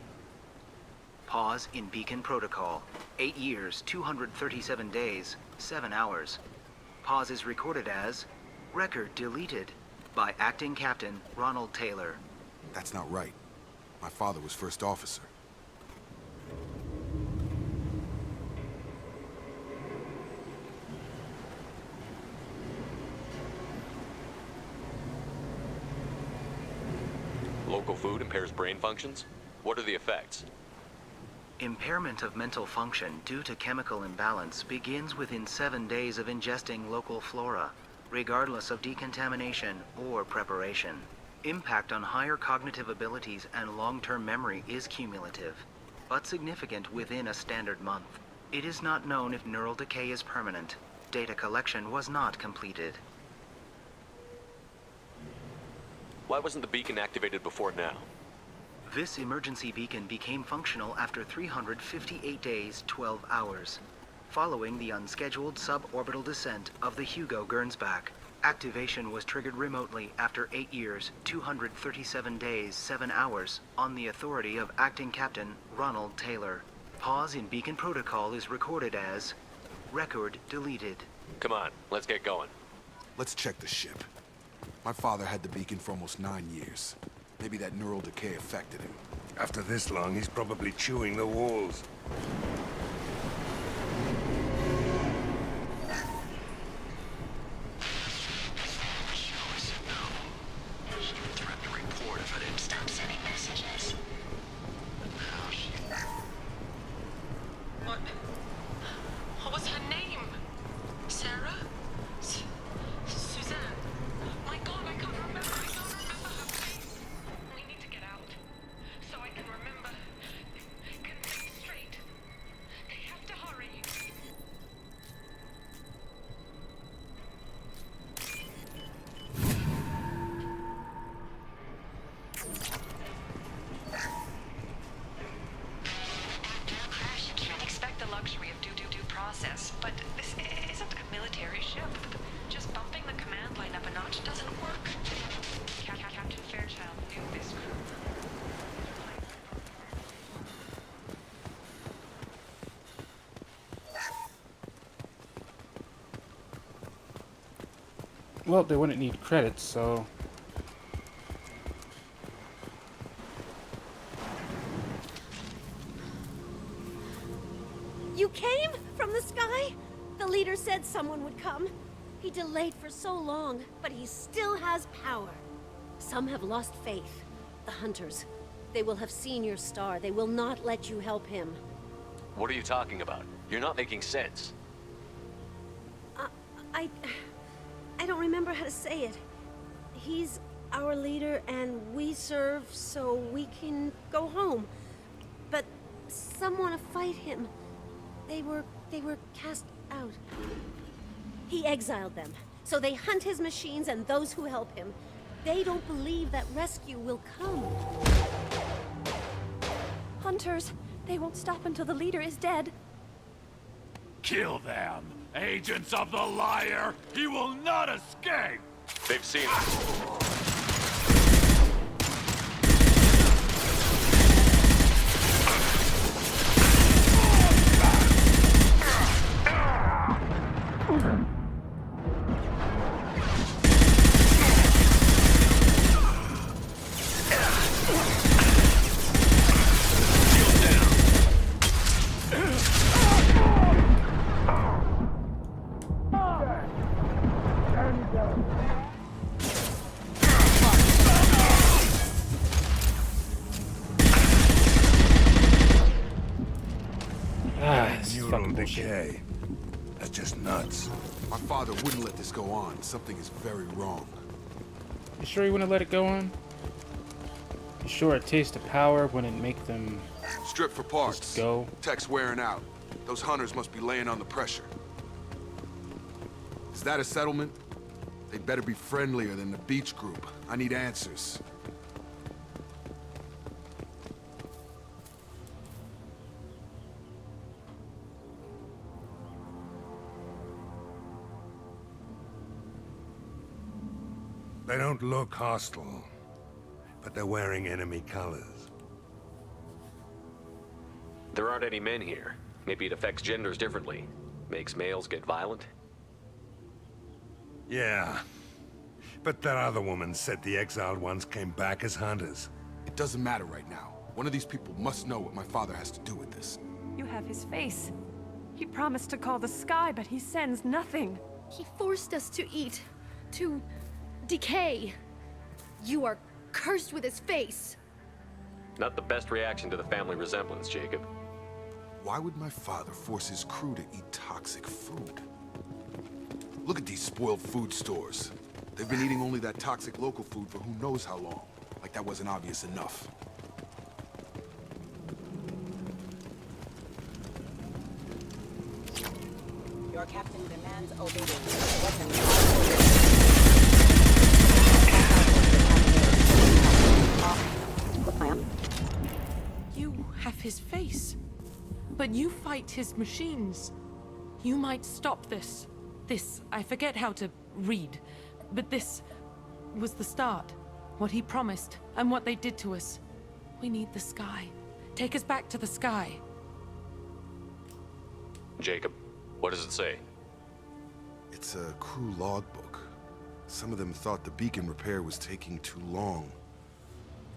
Speaker 24: Pause in beacon protocol. 8 years, 237 days, 7 hours. Pause is recorded as... record deleted by Acting Captain Ronald Taylor.
Speaker 23: That's not right. My father was first officer.
Speaker 4: local food impairs brain functions? What are the effects?
Speaker 24: Impairment of mental function due to chemical imbalance begins within 7 days of ingesting local flora, regardless of decontamination or preparation. Impact on higher cognitive abilities and long-term memory is cumulative, but significant within a standard month. It is not known if neural decay is permanent. Data collection was not completed.
Speaker 4: Why wasn't the beacon activated before now?
Speaker 24: This emergency beacon became functional after 358 days, 12 hours, following the unscheduled suborbital descent of the Hugo Gernsback. Activation was triggered remotely after 8 years, 237 days, 7 hours, on the authority of Acting Captain Ronald Taylor. Pause in beacon protocol is recorded as record deleted.
Speaker 4: Come on, let's get going.
Speaker 23: Let's check the ship. My father had the beacon for almost 9 years. Maybe that neural decay affected him.
Speaker 9: After this long, he's probably chewing the walls.
Speaker 3: What was her name? Sarah? Suzanne? My God, I can't remember. I can't remember her face. We need to get out so I can remember. Can think straight. They have to hurry. Expect the luxury of due process, but this isn't a military ship. Just bumping the command line up a notch doesn't work. Captain Fairchild knew this crew.
Speaker 1: Well, they wouldn't need credits, so...
Speaker 11: You came? From the sky? The leader said someone would come. He delayed for so long, but he still has power. Some have lost faith. The hunters. They will have seen your star. They will not let you help him.
Speaker 4: What are you talking about? You're not making sense.
Speaker 11: I don't remember how to say it. He's our leader, and we serve so we can go home. But some want to fight him. They were cast out. He exiled them, so they hunt his machines and those who help him. They don't believe that rescue will come.
Speaker 12: Hunters, they won't stop until the leader is dead.
Speaker 14: Kill them! Agents of the liar! He will not escape!
Speaker 4: They've seen us.
Speaker 9: Neural decay. That's just nuts.
Speaker 23: My father wouldn't let this go on. Something is very wrong.
Speaker 1: You sure you wouldn't let it go on? You sure a taste of power wouldn't make them...
Speaker 23: Strip for parts.
Speaker 1: Just go?
Speaker 23: Tech's wearing out. Those hunters must be laying on the pressure. Is that a settlement? They'd better be friendlier than the beach group. I need answers.
Speaker 9: They don't look hostile, but they're wearing enemy colors.
Speaker 4: There aren't any men here. Maybe it affects genders differently. Makes males get violent?
Speaker 9: Yeah. But that other woman said the exiled ones came back as hunters.
Speaker 23: It doesn't matter right now. One of these people must know what my father has to do with this.
Speaker 12: You have his face. He promised to call the sky, but he sends nothing.
Speaker 11: He forced us to eat, to decay. You are cursed with his face.
Speaker 4: Not the best reaction to the family resemblance, Jacob.
Speaker 23: Why would my father force his crew to eat toxic food? Look at these spoiled food stores. They've been eating only that toxic local food for who knows how long. Like that wasn't obvious enough.
Speaker 10: Your captain demands obedience.
Speaker 12: You have his face, but you fight his machines. You might stop this. This, I forget how to read, but this was the start. What he promised, and what they did to us. We need the sky. Take us back to the sky.
Speaker 4: Jacob, what does it say?
Speaker 23: It's a crew logbook. Some of them thought the beacon repair was taking too long.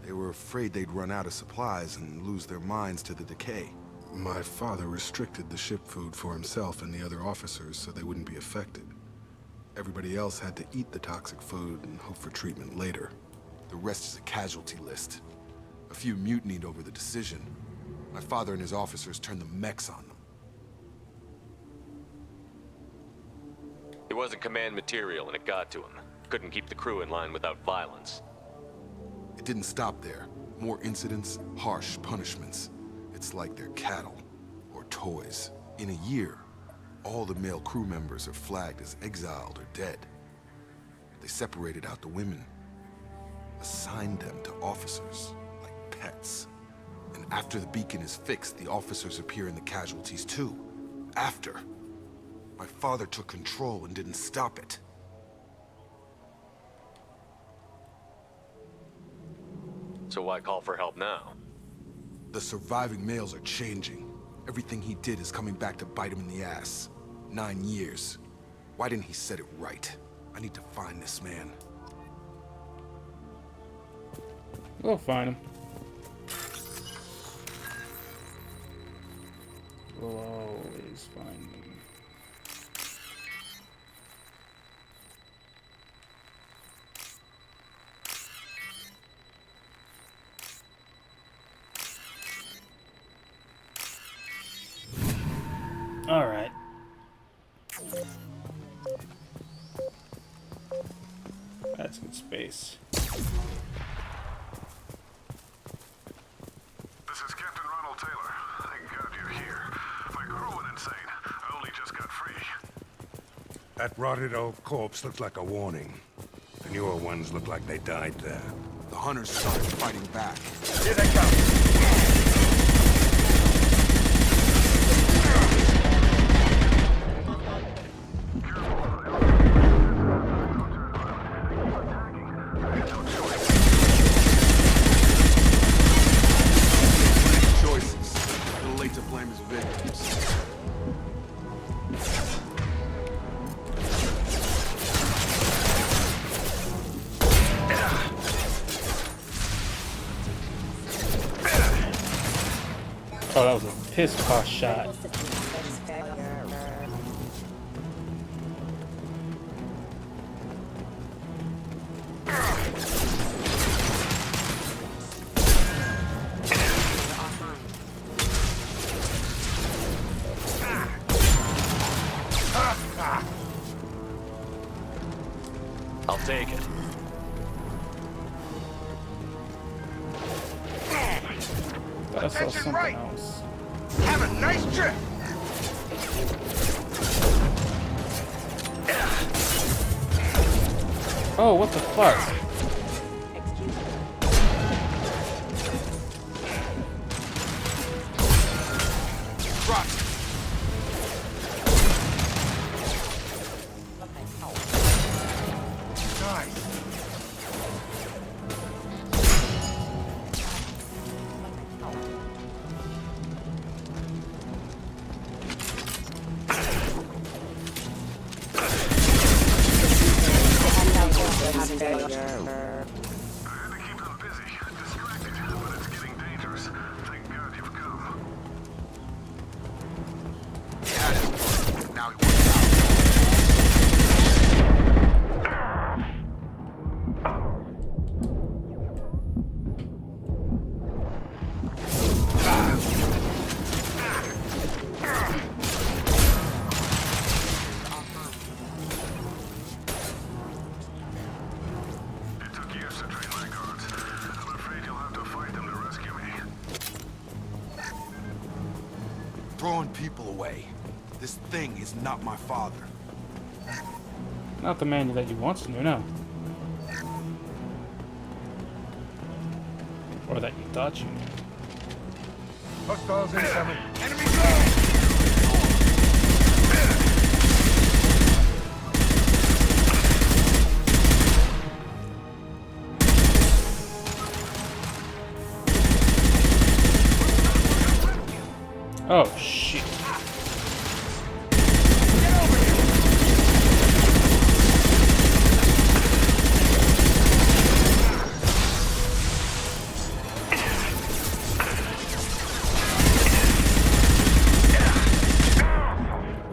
Speaker 23: They were afraid they'd run out of supplies and lose their minds to the decay. My father restricted the ship food for himself and the other officers so they wouldn't be affected. Everybody else had to eat the toxic food and hope for treatment later. The rest is a casualty list. A few mutinied over the decision. My father and his officers turned the mechs on them.
Speaker 4: It wasn't command material and it got to him. Couldn't keep the crew in line without violence.
Speaker 23: It didn't stop there. More incidents, harsh punishments. It's like they're cattle or toys. In a year, all the male crew members are flagged as exiled or dead. They separated out the women, assigned them to officers like pets. And after the beacon is fixed, the officers appear in the casualties too. After. My father took control and didn't stop it.
Speaker 4: So why call for help now?
Speaker 23: The surviving males are changing. Everything he did is coming back to bite him in the ass. 9 years. Why didn't he set it right? I need to find this man.
Speaker 1: We'll find him. We'll always find him. All right. That's good space.
Speaker 22: This is Captain Ronald Taylor. Thank God you're here. My crew went insane. I only just got free.
Speaker 9: That rotted old corpse looked like a warning. The newer ones look like they died there.
Speaker 23: The hunters started fighting back.
Speaker 9: Here they come!
Speaker 1: Oh, that was a piss-posh shot.
Speaker 4: I'll take it.
Speaker 1: I saw something else.
Speaker 16: Have a nice trip.
Speaker 1: Oh, what the fuck?
Speaker 23: throwing people away. This thing is not my father.
Speaker 1: Not the man that you once knew, no. Or that you thought you knew.
Speaker 16: Hostiles incoming. Enemy
Speaker 1: Oh, shit.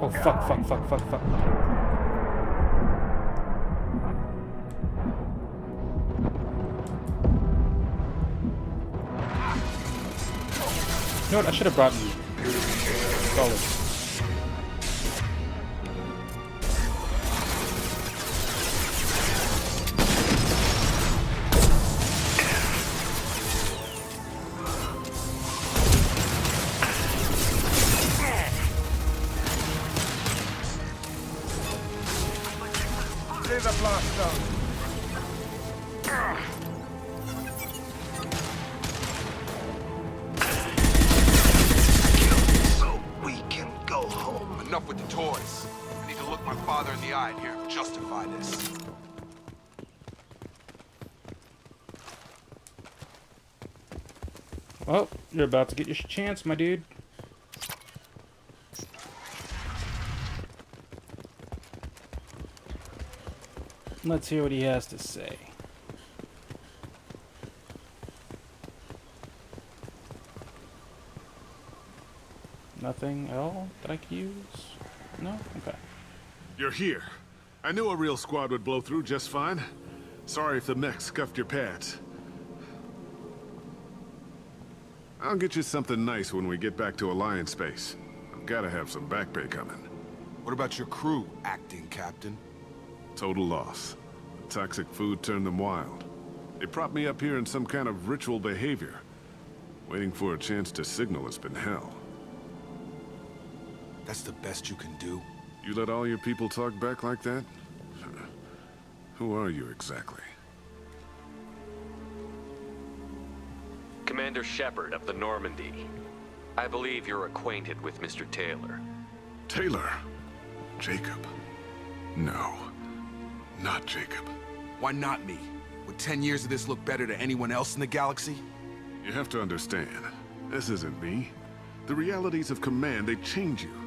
Speaker 1: Oh, fuck. You know what? I should have brought you. Solid.
Speaker 16: Clear the blast zone.
Speaker 23: Enough with the toys. I need to look my father in the eye and hear him justify this.
Speaker 1: Well, you're about to get your chance, my dude. Let's hear what he has to say. Nothing at all that I can use? No? Okay.
Speaker 5: You're here. I knew a real squad would blow through just fine. Sorry if the mech scuffed your pads. I'll get you something nice when we get back to Alliance space. I've gotta have some back pay coming.
Speaker 23: What about your crew, acting captain?
Speaker 5: Total loss. The toxic food turned them wild. They propped me up here in some kind of ritual behavior. Waiting for a chance to signal has been hell.
Speaker 23: That's the best you can do?
Speaker 5: You let all your people talk back like that? Who are you exactly?
Speaker 4: Commander Shepard of the Normandy. I believe you're acquainted with Mr. Taylor.
Speaker 5: Taylor? Jacob? No. Not Jacob.
Speaker 23: Why not me? Would 10 years of this look better to anyone else in the galaxy?
Speaker 5: You have to understand, this isn't me. The realities of command, they change you.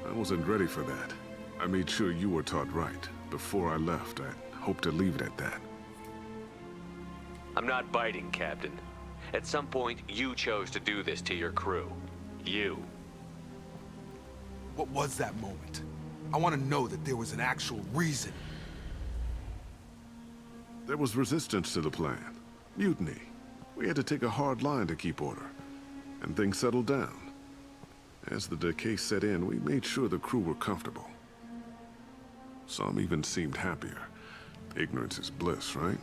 Speaker 5: I wasn't ready for that. I made sure you were taught right. Before I left, I hoped to leave it at that.
Speaker 4: I'm not biting, Captain. At some point, you chose to do this to your crew. You.
Speaker 23: What was that moment? I want to know that there was an actual reason.
Speaker 5: There was resistance to the plan. Mutiny. We had to take a hard line to keep order. And things settled down. As the decay set in, we made sure the crew were comfortable. Some even seemed happier. Ignorance is bliss, right?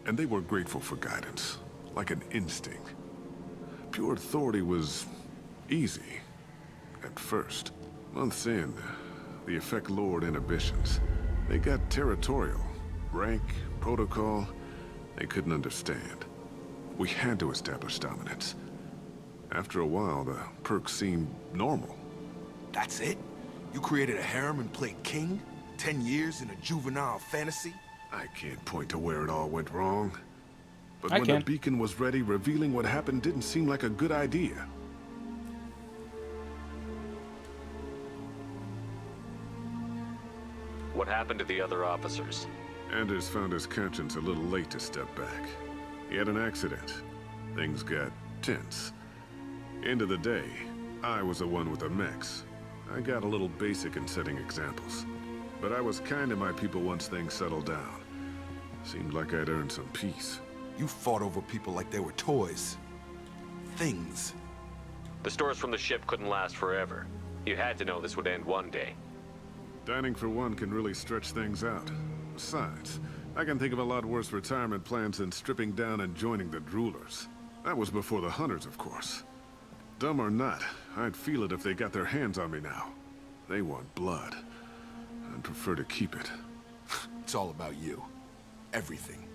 Speaker 5: And they were grateful for guidance, like an instinct. Pure authority was easy, at first. Months in, the effect lowered inhibitions. They got territorial. Rank, protocol, they couldn't understand. We had to establish dominance. After a while, the perks seemed normal.
Speaker 23: That's it? You created a harem and played king? 10 years in a juvenile fantasy?
Speaker 5: I can't point to where it all went wrong. But
Speaker 1: I
Speaker 5: when
Speaker 1: can.
Speaker 5: the beacon was ready, revealing what happened didn't seem like a good idea.
Speaker 4: What happened to the other officers?
Speaker 5: Anders found his conscience a little late to step back. He had an accident. Things got tense. End of the day, I was the one with the mechs. I got a little basic in setting examples. But I was kind to my people once things settled down. Seemed like I'd earned some peace.
Speaker 23: You fought over people like they were toys. Things.
Speaker 4: The stores from the ship couldn't last forever. You had to know this would end one day.
Speaker 5: Dining for one can really stretch things out. Besides, I can think of a lot worse retirement plans than stripping down and joining the droolers. That was before the hunters, of course. Dumb or not, I'd feel it if they got their hands on me now. They want blood. I'd prefer to keep it.
Speaker 23: It's all about you. Everything.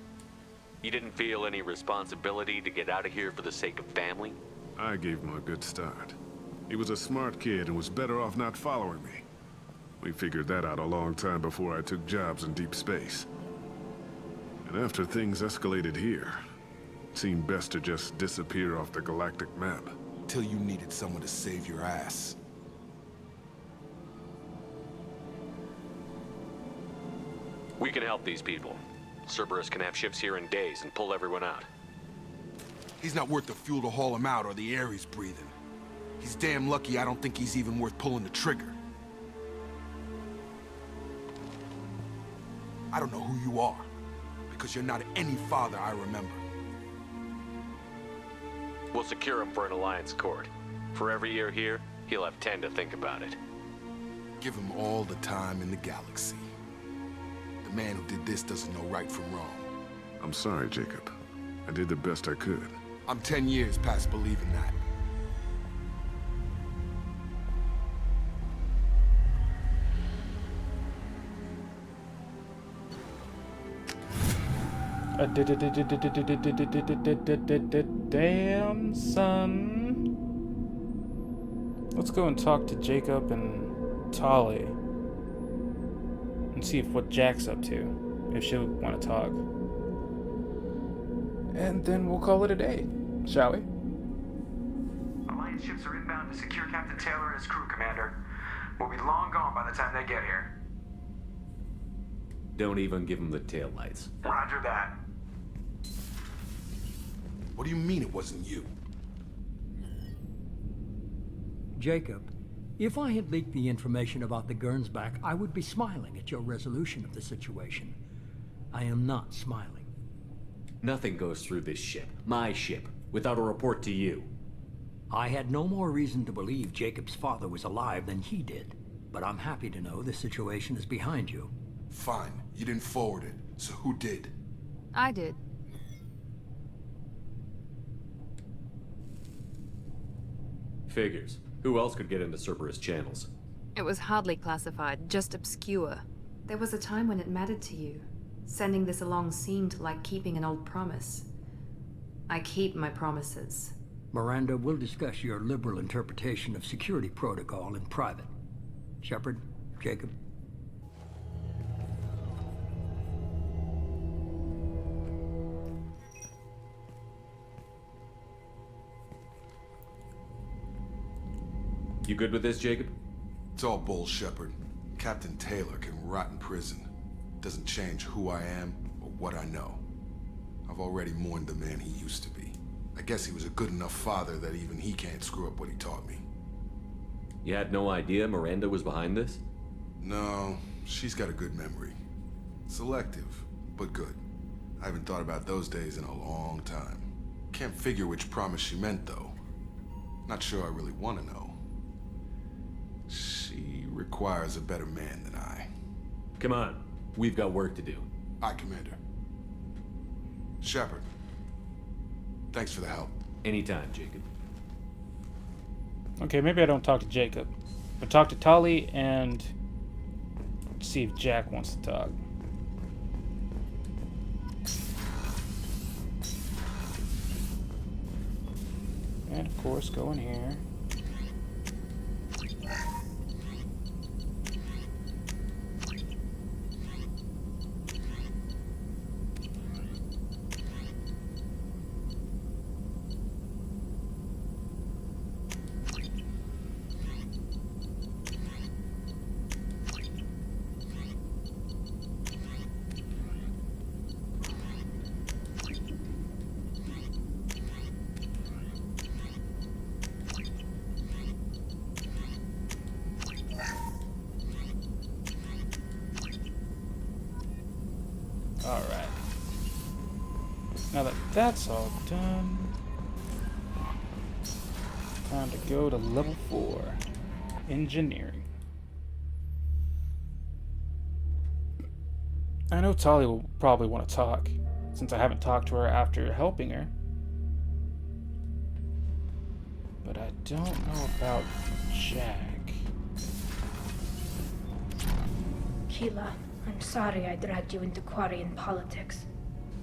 Speaker 4: You didn't feel any responsibility to get out of here for the sake of family?
Speaker 5: I gave him a good start. He was a smart kid and was better off not following me. We figured that out a long time before I took jobs in deep space. And after things escalated here, it seemed best to just disappear off the galactic map.
Speaker 23: Till you needed someone to save your ass.
Speaker 4: We can help these people. Cerberus can have ships here in days and pull everyone out.
Speaker 23: He's not worth the fuel to haul him out or the air he's breathing. He's damn lucky I don't think he's even worth pulling the trigger. I don't know who you are, because you're not any father I remember.
Speaker 4: We'll secure him for an Alliance court. For every year here, he'll have 10 to think about it.
Speaker 23: Give him all the time in the galaxy. The man who did this doesn't know right from wrong.
Speaker 5: I'm sorry, Jacob. I did the best I could.
Speaker 23: I'm 10 years past believing that.
Speaker 1: Damn, son. Let's go and talk to Jacob and Tali and see what Jack's up to, if she'll want to talk. And then we'll call it a day, shall we?
Speaker 2: Alliance ships are inbound to secure Captain Taylor and his crew, Commander. We'll be long gone by the time they get here.
Speaker 4: Don't even give him the taillights.
Speaker 2: Roger that.
Speaker 23: What do you mean it wasn't you?
Speaker 15: Jacob, if I had leaked the information about the Gernsback, I would be smiling at your resolution of the situation. I am not smiling.
Speaker 17: Nothing goes through this ship, my ship, without a report to you.
Speaker 15: I had no more reason to believe Jacob's father was alive than he did, but I'm happy to know the situation is behind you.
Speaker 23: Fine, you didn't forward it, so who did?
Speaker 21: I did.
Speaker 17: Figures. Who else could get into Cerberus channels?
Speaker 21: It was hardly classified, just obscure. There was a time when it mattered to you. Sending this along seemed like keeping an old promise. I keep my promises.
Speaker 15: Miranda, we'll discuss your liberal interpretation of security protocol in private. Shepard, Jacob.
Speaker 17: You good with this, Jacob?
Speaker 23: It's all bull, Shepard. Captain Taylor can rot in prison. Doesn't change who I am or what I know. I've already mourned the man he used to be. I guess he was a good enough father that even he can't screw up what he taught me.
Speaker 17: You had no idea Miranda was behind this?
Speaker 23: No, she's got a good memory. Selective, but good. I haven't thought about those days in a long time. Can't figure which promise she meant, though. Not sure I really want to know. She requires a better man than I.
Speaker 17: Come on, we've got work to do.
Speaker 23: Aye, Commander. Shepard, thanks for the help.
Speaker 17: Anytime, Jacob.
Speaker 1: Okay, maybe I don't talk to Jacob, but talk to Tali and see if Jack wants to talk. And of course, go in here. Alright. Now that that's all done, time to go to level 4. Engineering. I know Tali will probably want to talk, since I haven't talked to her after helping her. But but I don't know about Jack.
Speaker 13: Keela, I'm sorry I dragged you into Quarian politics.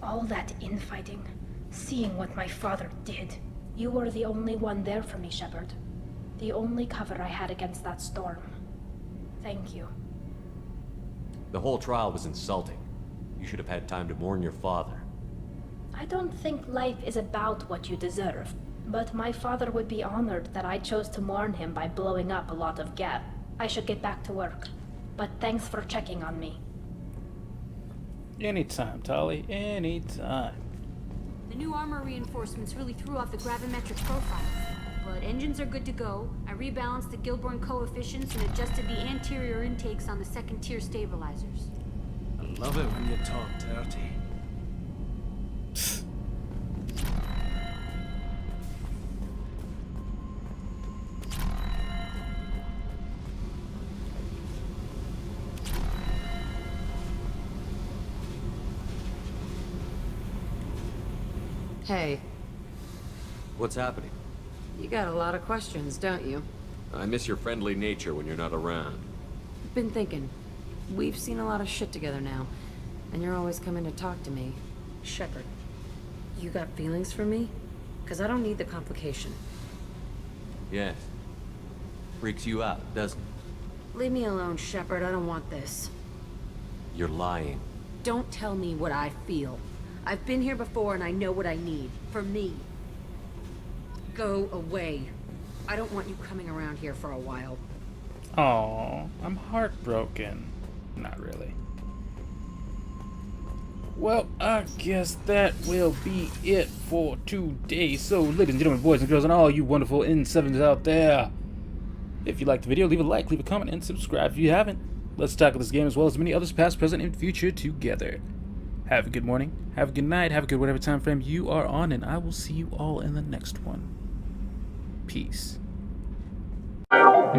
Speaker 13: All that infighting, seeing what my father did. You were the only one there for me, Shepard. The only cover I had against that storm. Thank you.
Speaker 17: The whole trial was insulting. You should have had time to mourn your father.
Speaker 13: I don't think life is about what you deserve, but my father would be honored that I chose to mourn him by blowing up a lot of gap. I should get back to work, but thanks for checking on me.
Speaker 1: Anytime, Tali, anytime.
Speaker 8: The new armor reinforcements really threw off the gravimetric profile, but engines are good to go. I rebalanced the Gilborn coefficients and adjusted the anterior intakes on the second-tier stabilizers.
Speaker 18: I love it when you talk dirty.
Speaker 21: Hey,
Speaker 17: What's happening?
Speaker 21: you got a lot of questions, don't you?
Speaker 17: I miss your friendly nature when you're not around.
Speaker 21: Been thinking. We've seen a lot of shit together now, and you're always coming to talk to me. Shepard, you got feelings for me? Because I don't need the complication.
Speaker 17: Yes. Freaks you out, doesn't it?
Speaker 21: Leave me alone, Shepard. I don't want this.
Speaker 17: You're lying.
Speaker 21: Don't tell me what I feel. I've been here before and I know what I need. For me. Go away. I don't want you coming around here for a while.
Speaker 1: Aw, I'm heartbroken. Not really. Well, I guess that will be it for today. So, ladies and gentlemen, boys and girls, and all you wonderful N7s out there, if you liked the video, leave a like, leave a comment, and subscribe if you haven't. Let's tackle this game as well as many others past, present, and future together. Have a good morning, have a good night, have a good whatever time frame you are on, and I will see you all in the next one. Peace.
Speaker 11: Wow.